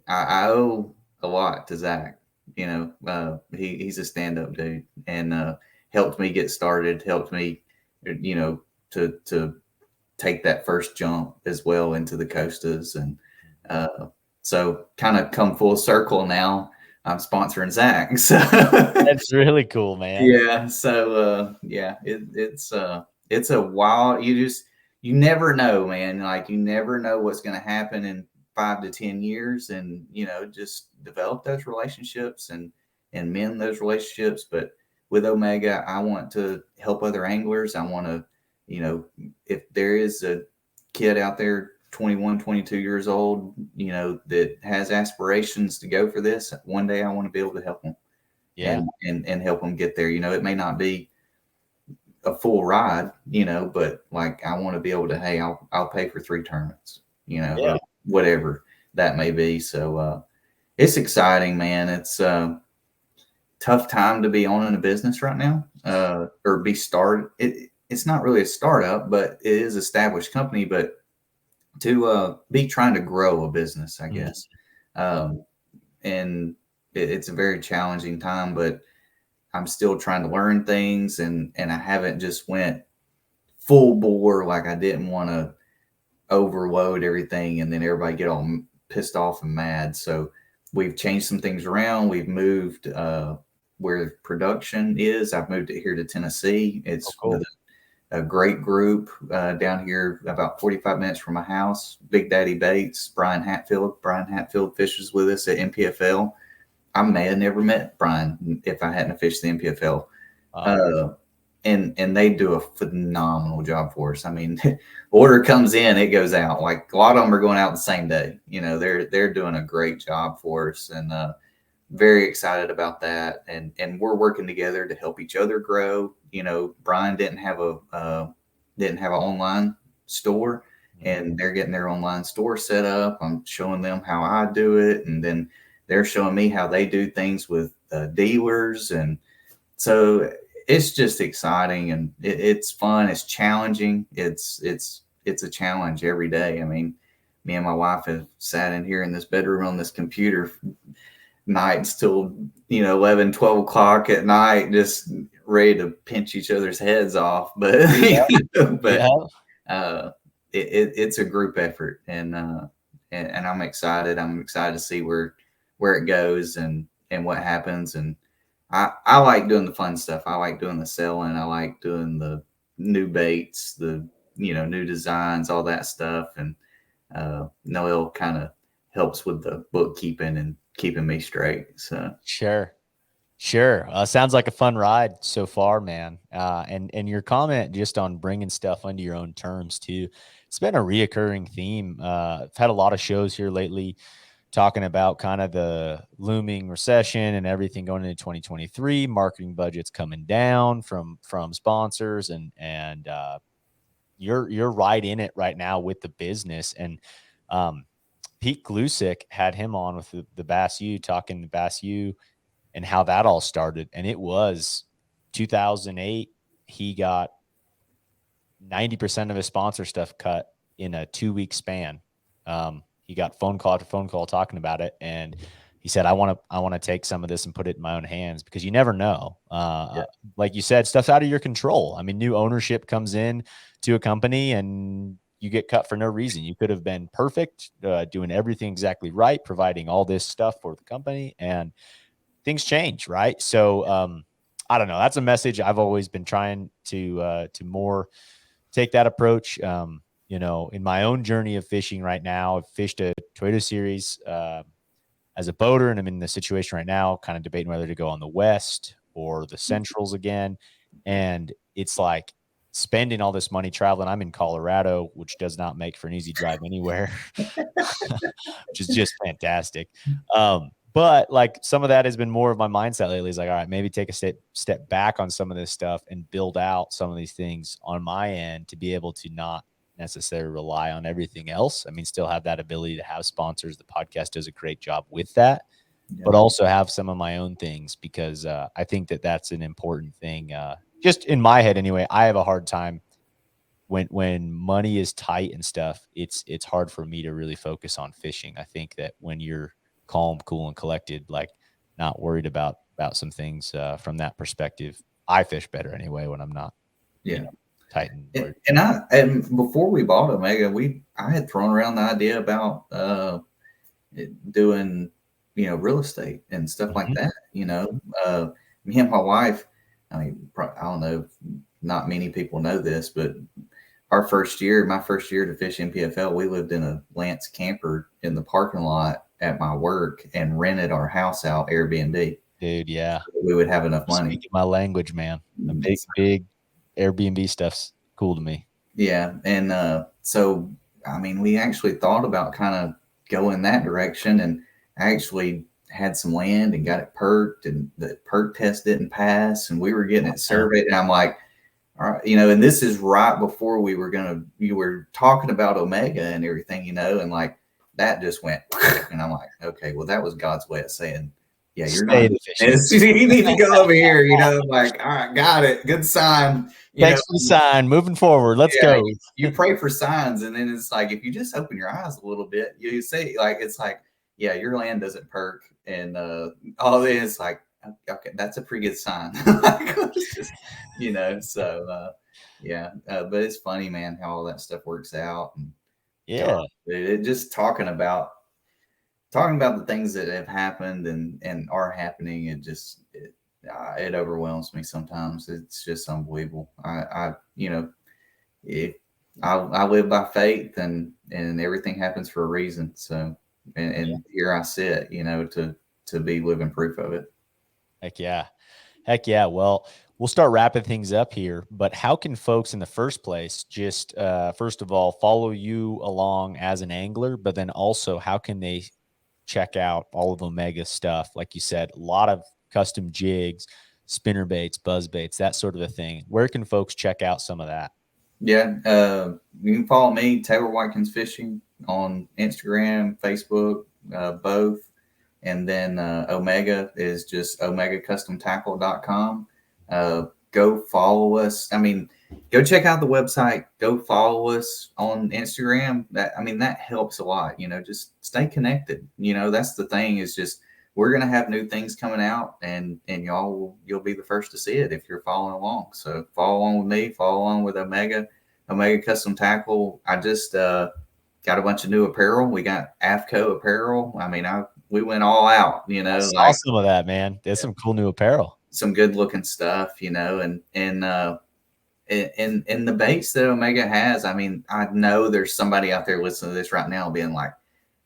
I owe a lot to Zach. He's a stand-up dude and helped me get started, helped me, to take that first jump as well into the Costas. And so kind of come full circle now. I'm sponsoring Zach. So that's really cool, man. Yeah. So it's a wild, you never know, man. Like, you never know what's going to happen in 5 to 10 years, and just develop those relationships and mend those relationships. But with Omega, I want to help other anglers. I want to, if there is a kid out there 21, 22 years old, that has aspirations to go for this, one day I want to be able to help them. Yeah. And help them get there. It may not be a full ride, but like, I want to be able to, hey, I'll pay for 3 tournaments, or whatever that may be. So it's exciting, man. It's a tough time to be owning a business right now, or be started. It's not really a startup, but it is established company, but to be trying to grow a business, I guess. And it's a very challenging time, but I'm still trying to learn things, and I haven't just went full bore. Like, I didn't want to overload everything and then everybody get all pissed off and mad. So we've changed some things around. We've moved where production is. I've moved it here to Tennessee. It's with a great group down here about 45 minutes from my house. Big Daddy Bates, Brian Hatfield fishes with us at NpfL. I may have never met Brian if I hadn't fished the NpfL. And they do a phenomenal job for us. I mean, order comes in, it goes out. Like, a lot of them are going out the same day. They're doing a great job for us, and very excited about that. And we're working together to help each other grow. Brian didn't have an online store, and they're getting their online store set up. I'm showing them how I do it, and then they're showing me how they do things with dealers. And so it's just exciting, and it's fun. It's challenging. It's a challenge every day. I mean, me and my wife have sat in here in this bedroom on this computer nights till 11, 12 o'clock at night, just ready to pinch each other's heads off. But Yeah. but Yeah. it's a group effort, and I'm excited. I'm excited to see where it goes and what happens. And I like doing the fun stuff. I like doing the selling. I like doing the new baits, the new designs, all that stuff. And Noel kind of helps with the bookkeeping and keeping me straight. So Sure. Sure. Sounds like a fun ride so far, man. And your comment just on bringing stuff under your own terms too. It's been a reoccurring theme. I've had a lot of shows here lately talking about kind of the looming recession and everything going into 2023. Marketing budgets coming down from sponsors, and you're right in it right now with the business. And um, Pete Glusick had him on with the Bass U, talking the Bass U and how that all started. And it was 2008. He got 90% of his sponsor stuff cut in a 2-week span. He got phone call after phone call talking about it. And he said, I want to take some of this and put it in my own hands, because you never know. yeah, Like you said, stuff's out of your control. I mean, new ownership comes in to a company and you get cut for no reason. You could have been perfect, doing everything exactly right, providing all this stuff for the company, and things change, right? So I don't know. That's a message I've always been trying to more take that approach. In my own journey of fishing right now, I've fished a Toyota Series as a boater, and I'm in the situation right now, kind of debating whether to go on the West or the Centrals again. And it's like spending all this money traveling. I'm in Colorado, which does not make for an easy drive anywhere, which is just fantastic. But like some of that has been more of my mindset lately. Is like, all right, maybe take a step back on some of this stuff and build out some of these things on my end to be able to not necessarily rely on everything else. I mean, still have that ability to have sponsors. The podcast does a great job with that, yeah, but also have some of my own things, because I think that that's an important thing. Just in my head anyway, I have a hard time when money is tight and stuff. It's hard for me to really focus on fishing. I think that when you're calm, cool, and collected, like not worried about some things from that perspective, I fish better anyway when I'm not, yeah. tight and worried. And before we bought Omega, I had thrown around the idea about doing real estate and stuff like Mhm. that. Me and my wife. I mean, I don't know. Not many people know this, but my first year to fish NpfL, we lived in a Lance camper in the parking lot at my work and rented our house out Airbnb. Dude, yeah. We would have enough money. Speaking my language, man. The big Airbnb stuff's cool to me. Yeah, and so I mean, we actually thought about kind of going that direction, and actually had some land and got it perked, and the perk test didn't pass, and we were getting it Yeah. surveyed, and I'm like, all right, and this is right before you were talking about Omega and everything, and like that just went, and I'm like, okay, well, that was God's way of saying, yeah, you're not Stay doing efficient. this. You need to go over here, I'm like, all right, got it, good sign, Thanks for the sign. Moving forward. Let's yeah, go. you pray for signs, and then it's like if you just open your eyes a little bit, you say like it's like, yeah, your land doesn't perk, and all this like, okay, that's a pretty good sign. It's just, so yeah, but it's funny, man, how all that stuff works out. And God, Yeah. it just talking about the things that have happened and are happening. It overwhelms me sometimes. It's just unbelievable. If I live by faith, and everything happens for a reason. So, Yeah. and here I sit, to be living proof of it. Heck yeah. Heck yeah. Well, we'll start wrapping things up here, but how can folks in the first place just, first of all, follow you along as an angler, but then also how can they check out all of Omega stuff? Like you said, a lot of custom jigs, spinner baits, buzz baits, that sort of a thing. Where can folks check out some of that? Yeah, you can follow me, Taylor Watkins Fishing, on Instagram, Facebook, both. And then Omega is just omegacustomtackle.com. go follow us. I mean, go check out the website, go follow us on Instagram. That helps a lot, just stay connected. That's the thing, is just, we're going to have new things coming out, and you'll be the first to see it if you're following along. So follow along with me, follow along with Omega Custom Tackle. I just got a bunch of new apparel. We got AFCO apparel. We went all out, I saw some of that, man. There's some cool new apparel, some good looking stuff, and the baits that Omega has. I know there's somebody out there listening to this right now being like,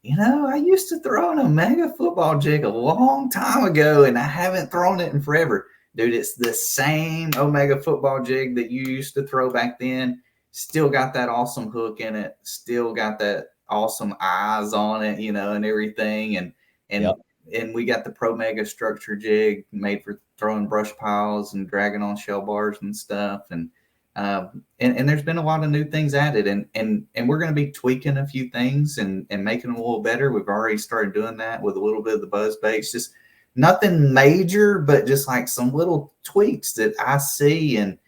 I used to throw an Omega football jig a long time ago, and I haven't thrown it in forever. Dude, it's the same Omega football jig that you used to throw back then. Still got that awesome hook in it. Still got that awesome eyes on it, and everything. And we got the Pro Mega structure jig made for throwing brush piles and dragging on shell bars and stuff. And there's been a lot of new things added, and we're going to be tweaking a few things and making them a little better. We've already started doing that with a little bit of the buzz baits, just nothing major, but just like some little tweaks that I see. And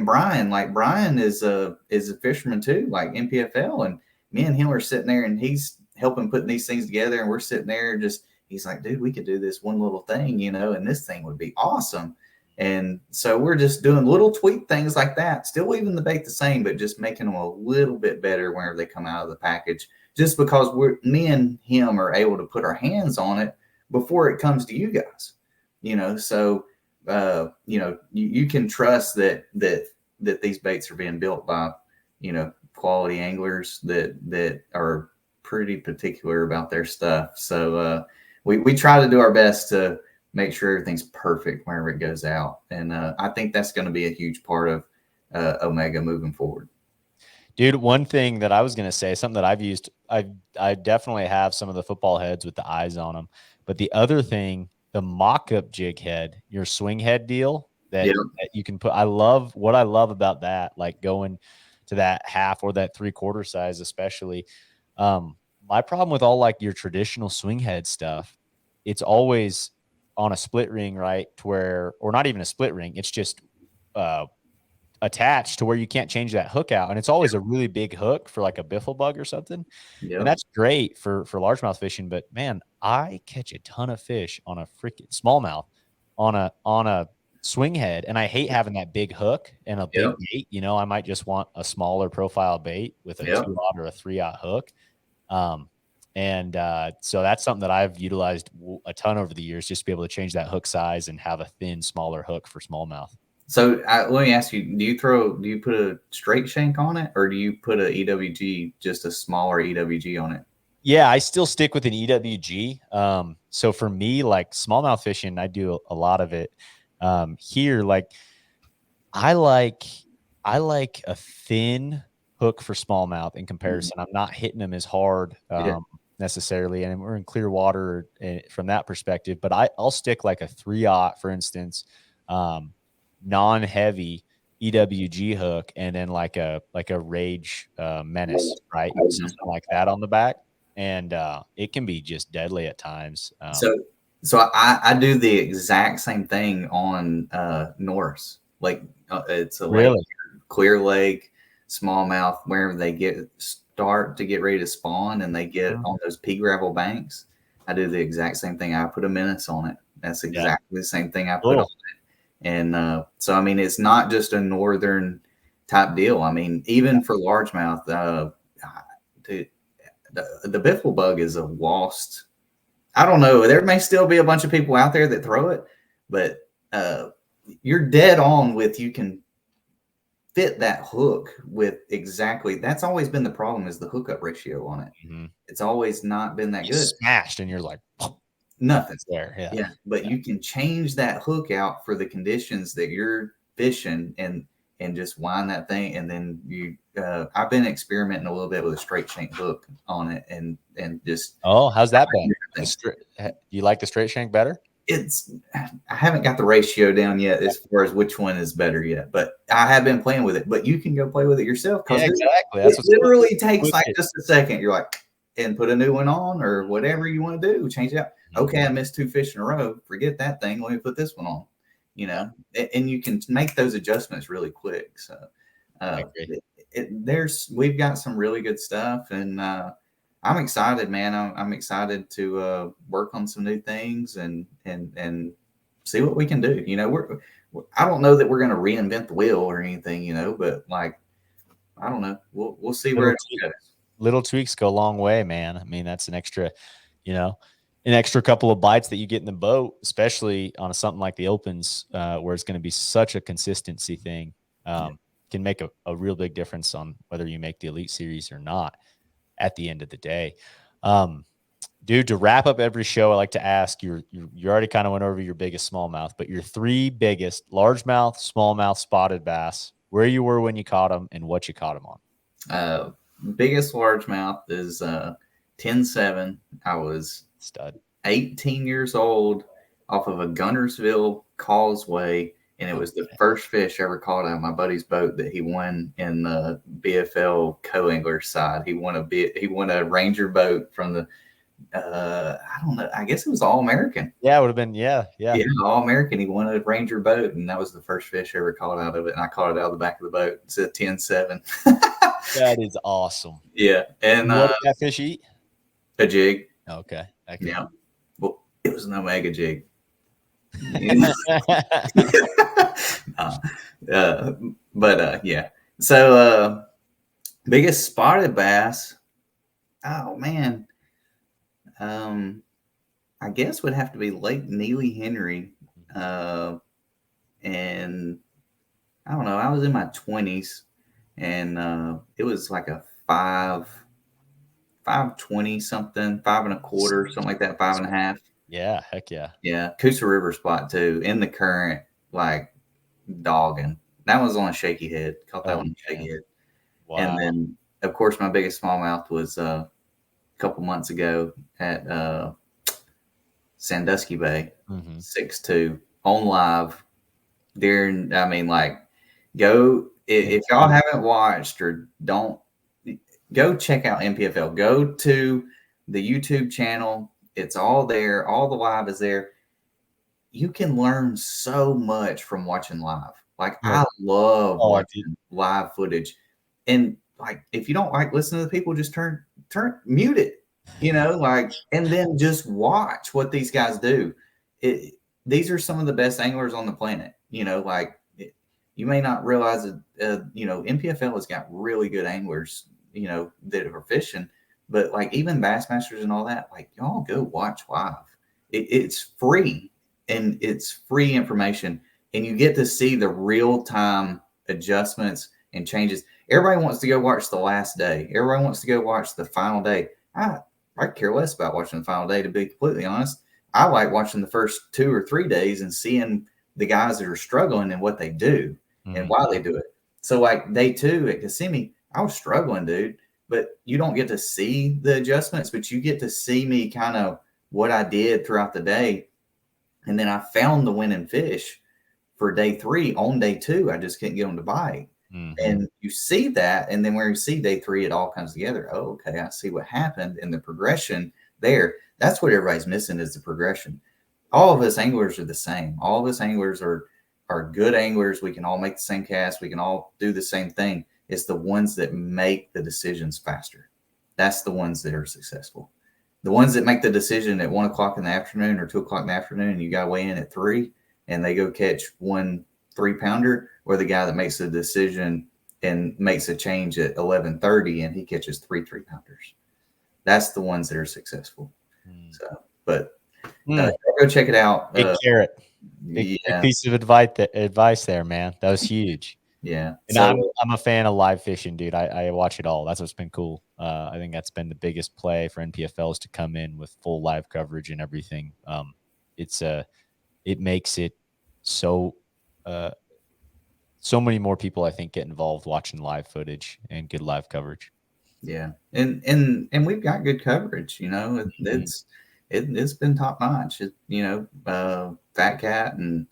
Brian is a fisherman too, like NpfL, and me and him are sitting there, and he's helping putting these things together, and we're sitting there he's like, dude, we could do this one little thing, and this thing would be awesome. And so we're just doing little tweak things like that, still leaving the bait the same, but just making them a little bit better whenever they come out of the package, just because me and him are able to put our hands on it before it comes to you guys, so, you can trust that these baits are being built by, quality anglers that are pretty particular about their stuff. So, we try to do our best to make sure everything's perfect whenever it goes out. And I think that's going to be a huge part of Omega moving forward. Dude, one thing that I was going to say, something that I've used, I definitely have some of the football heads with the eyes on them. But the other thing, the mock-up jig head, your swing head deal that you can put, what I love about that, like going to that half or that 3/4 size, especially. My problem with all like your traditional swing head stuff, it's always on a split ring, right? Or not even a split ring. It's just attached to where you can't change that hook out. And it's always a really big hook for like a biffle bug or something. And that's great for largemouth fishing. But man, I catch a ton of fish on a freaking smallmouth on a swing head. And I hate having that big hook and a big bait. I might just want a smaller profile bait with a 2-aught or a 3-aught hook. So that's something that I've utilized a ton over the years, just to be able to change that hook size and have a thin, smaller hook for smallmouth. So let me ask you, do you put a straight shank on it, or do you put a EWG, just a smaller EWG on it? Yeah, I still stick with an EWG. So for me, like smallmouth fishing, I do a lot of it. Here, like I like a thin hook for smallmouth in comparison. I'm not hitting them as hard necessarily, and we're in clear water from that perspective. But I'll stick like a 3-aught, for instance, non-heavy EWG hook, and then like a Rage Menace, right? Something like that on the back, and it can be just deadly at times. So I do the exact same thing on Norris. Like it's a really clear lake, smallmouth, wherever they start to get ready to spawn, and they get on those pea gravel banks. I do the exact same thing. I put a Menace on it. That's exactly the same thing I put on it. And so it's not just a northern type deal. Even for largemouth, the biffle bug is a lost. I don't know. There may still be a bunch of people out there that throw it, but you're dead on with, you can fit that hook with exactly. That's always been the problem, is the hookup ratio on it. Mm-hmm. It's always not been that good. Smashed, and you're like, nothing's there. Yeah. But you can change that hook out for the conditions that you're fishing, and just wind that thing. And then I've been experimenting a little bit with a straight shank hook on it, and just. Oh, how's that been? You like the straight shank better? I haven't got the ratio down yet as far as which one is better yet, but I have been playing with it. But you can go play with it yourself. Yeah, exactly. That's it literally takes like just a second. You're like, and put a new one on, or whatever you want to do, change it out. Okay, I missed 2 fish in a row. Forget that thing. Let me put this one on. you know, and you can make those adjustments really quick. So I agree. we've got some really good stuff, and I'm excited, man. I'm excited to work on some new things and see what we can do. You know, I don't know that we're going to reinvent the wheel or anything, you know, but like, I don't know. We'll see where Little, it goes. little tweaks go a long way, man. I mean, that's an extra, you know, an extra couple of bites that you get in the boat, especially on something like the opens, where it's going to be such a consistency thing. Yeah. Can make a real big difference on whether you make the Elite Series or not at the end of the day. Dude, to wrap up every show, I like to ask you already kind of went over your biggest smallmouth, but your three biggest largemouth, smallmouth, spotted bass, where you were when you caught them and what you caught them on. Biggest largemouth is 10.7. I was Stud. 18 years old off of a Gunnersville causeway, and it was the first fish I ever caught out of my buddy's boat that he won in the BFL co-angler side. He won a Ranger boat from the I don't know. I guess it was All American. Yeah, it would have been. Yeah. All American. He won a Ranger boat, and that was the first fish I ever caught out of it. And I caught it out of the back of the boat. It's a 10.7. That is awesome. Yeah, and what did that fish eat? A jig. Okay. Yeah. Well, it was an Omega jig. But yeah. So biggest spotted bass. Oh man. I guess would have to be Lake Neely Henry. And I don't know, I was in my 20s, and it was like a 520 something, 5.25, something like that, 5.5. Yeah, heck yeah. Yeah, Coosa River spot too, in the current, like dogging. That was on a shaky head. Caught that one on a shaky head. Wow. And then, of course, my biggest smallmouth was a couple months ago at Sandusky Bay, 6'2", on live. During, I mean, like, go if y'all haven't watched or don't, go check out NpfL. Go to the YouTube channel. It's all there. All the live is there. You can learn so much from watching live. Like, I love watching live footage. And like, if you don't like listening to the people, just mute it, you know, like, and then just watch what these guys do. These are some of the best anglers on the planet, you know, like, you may not realize that, you know, NpfL has got really good anglers, you know, that are fishing, but like even Bassmasters and all that, like, y'all go watch live. It's free, and it's free information, and you get to see the real time adjustments and changes. Everybody wants to go watch the last day. Everybody wants to go watch the final day. I care less about watching the final day, to be completely honest. I like watching the first 2 or 3 days and seeing the guys that are struggling and what they do and why they do it. So like day 2 at Kissimmee, I was struggling, dude, but you don't get to see the adjustments, but you get to see me kind of what I did throughout the day. And then I found the winning fish for day 3. On day 2, I just couldn't get them to bite. And you see that, and then when you see day 3, it all comes together. Oh, okay, I see what happened, and the progression there. That's what everybody's missing, is the progression. All of us anglers are the same. All of us anglers are good anglers. We can all make the same cast. We can all do the same thing. It's the ones that make the decisions faster. That's the ones that are successful. The ones that make the decision at 1 o'clock in the afternoon or 2 o'clock in the afternoon, and you got to weigh in at 3, and they go catch 1 3-pounder, or the guy that makes the decision and makes a change at 11:30 and he catches 3 3-pounders. That's the ones that are successful. So, but go check it out. Big carrot. Big piece of advice there, man. That was huge. Yeah. And so, I'm a fan of live fishing, dude. I watch it all. That's what's been cool. I think that's been the biggest play for NpfL, is to come in with full live coverage and everything. It makes it so so many more people, I think, get involved watching live footage and good live coverage. Yeah. And we've got good coverage, you know. It's been top notch. You know, Fat Cat and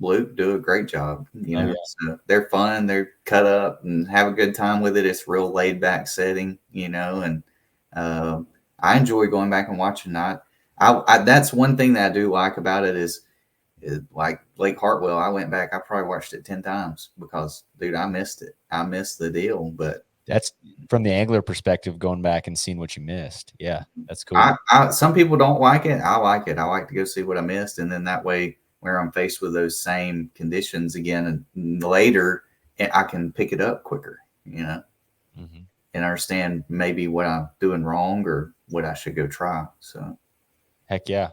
Luke do a great job. You know, so they're fun. They're cut up and have a good time with it. It's real laid back setting, you know, and I enjoy going back and watching that. I that's one thing that I do like about it is Like Lake Hartwell, I went back. I probably watched it 10 times because, dude, I missed it. I missed the deal. But that's from the angler perspective, going back and seeing what you missed. Yeah, that's cool. Some people don't like it. I like it. I like to go see what I missed, and then that way, where I'm faced with those same conditions again and later, I can pick it up quicker. Mm-hmm. And understand maybe what I'm doing wrong or what I should go try. So, heck yeah.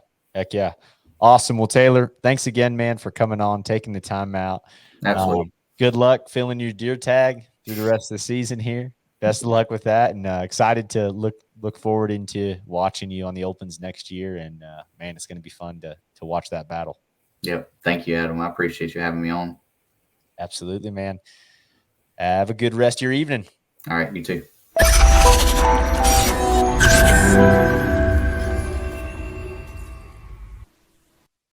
Awesome. Well, Taylor, thanks again, man, for coming on, taking the time out. absolutely. Good luck filling your deer tag through the rest of the season here. Best of luck with that, and excited to look forward into watching you on the Opens next year. And man, it's going to be fun to watch that battle. Yep. Thank you, Adam. I appreciate you having me on. Absolutely, man. Have a good rest of your evening. All right, you too.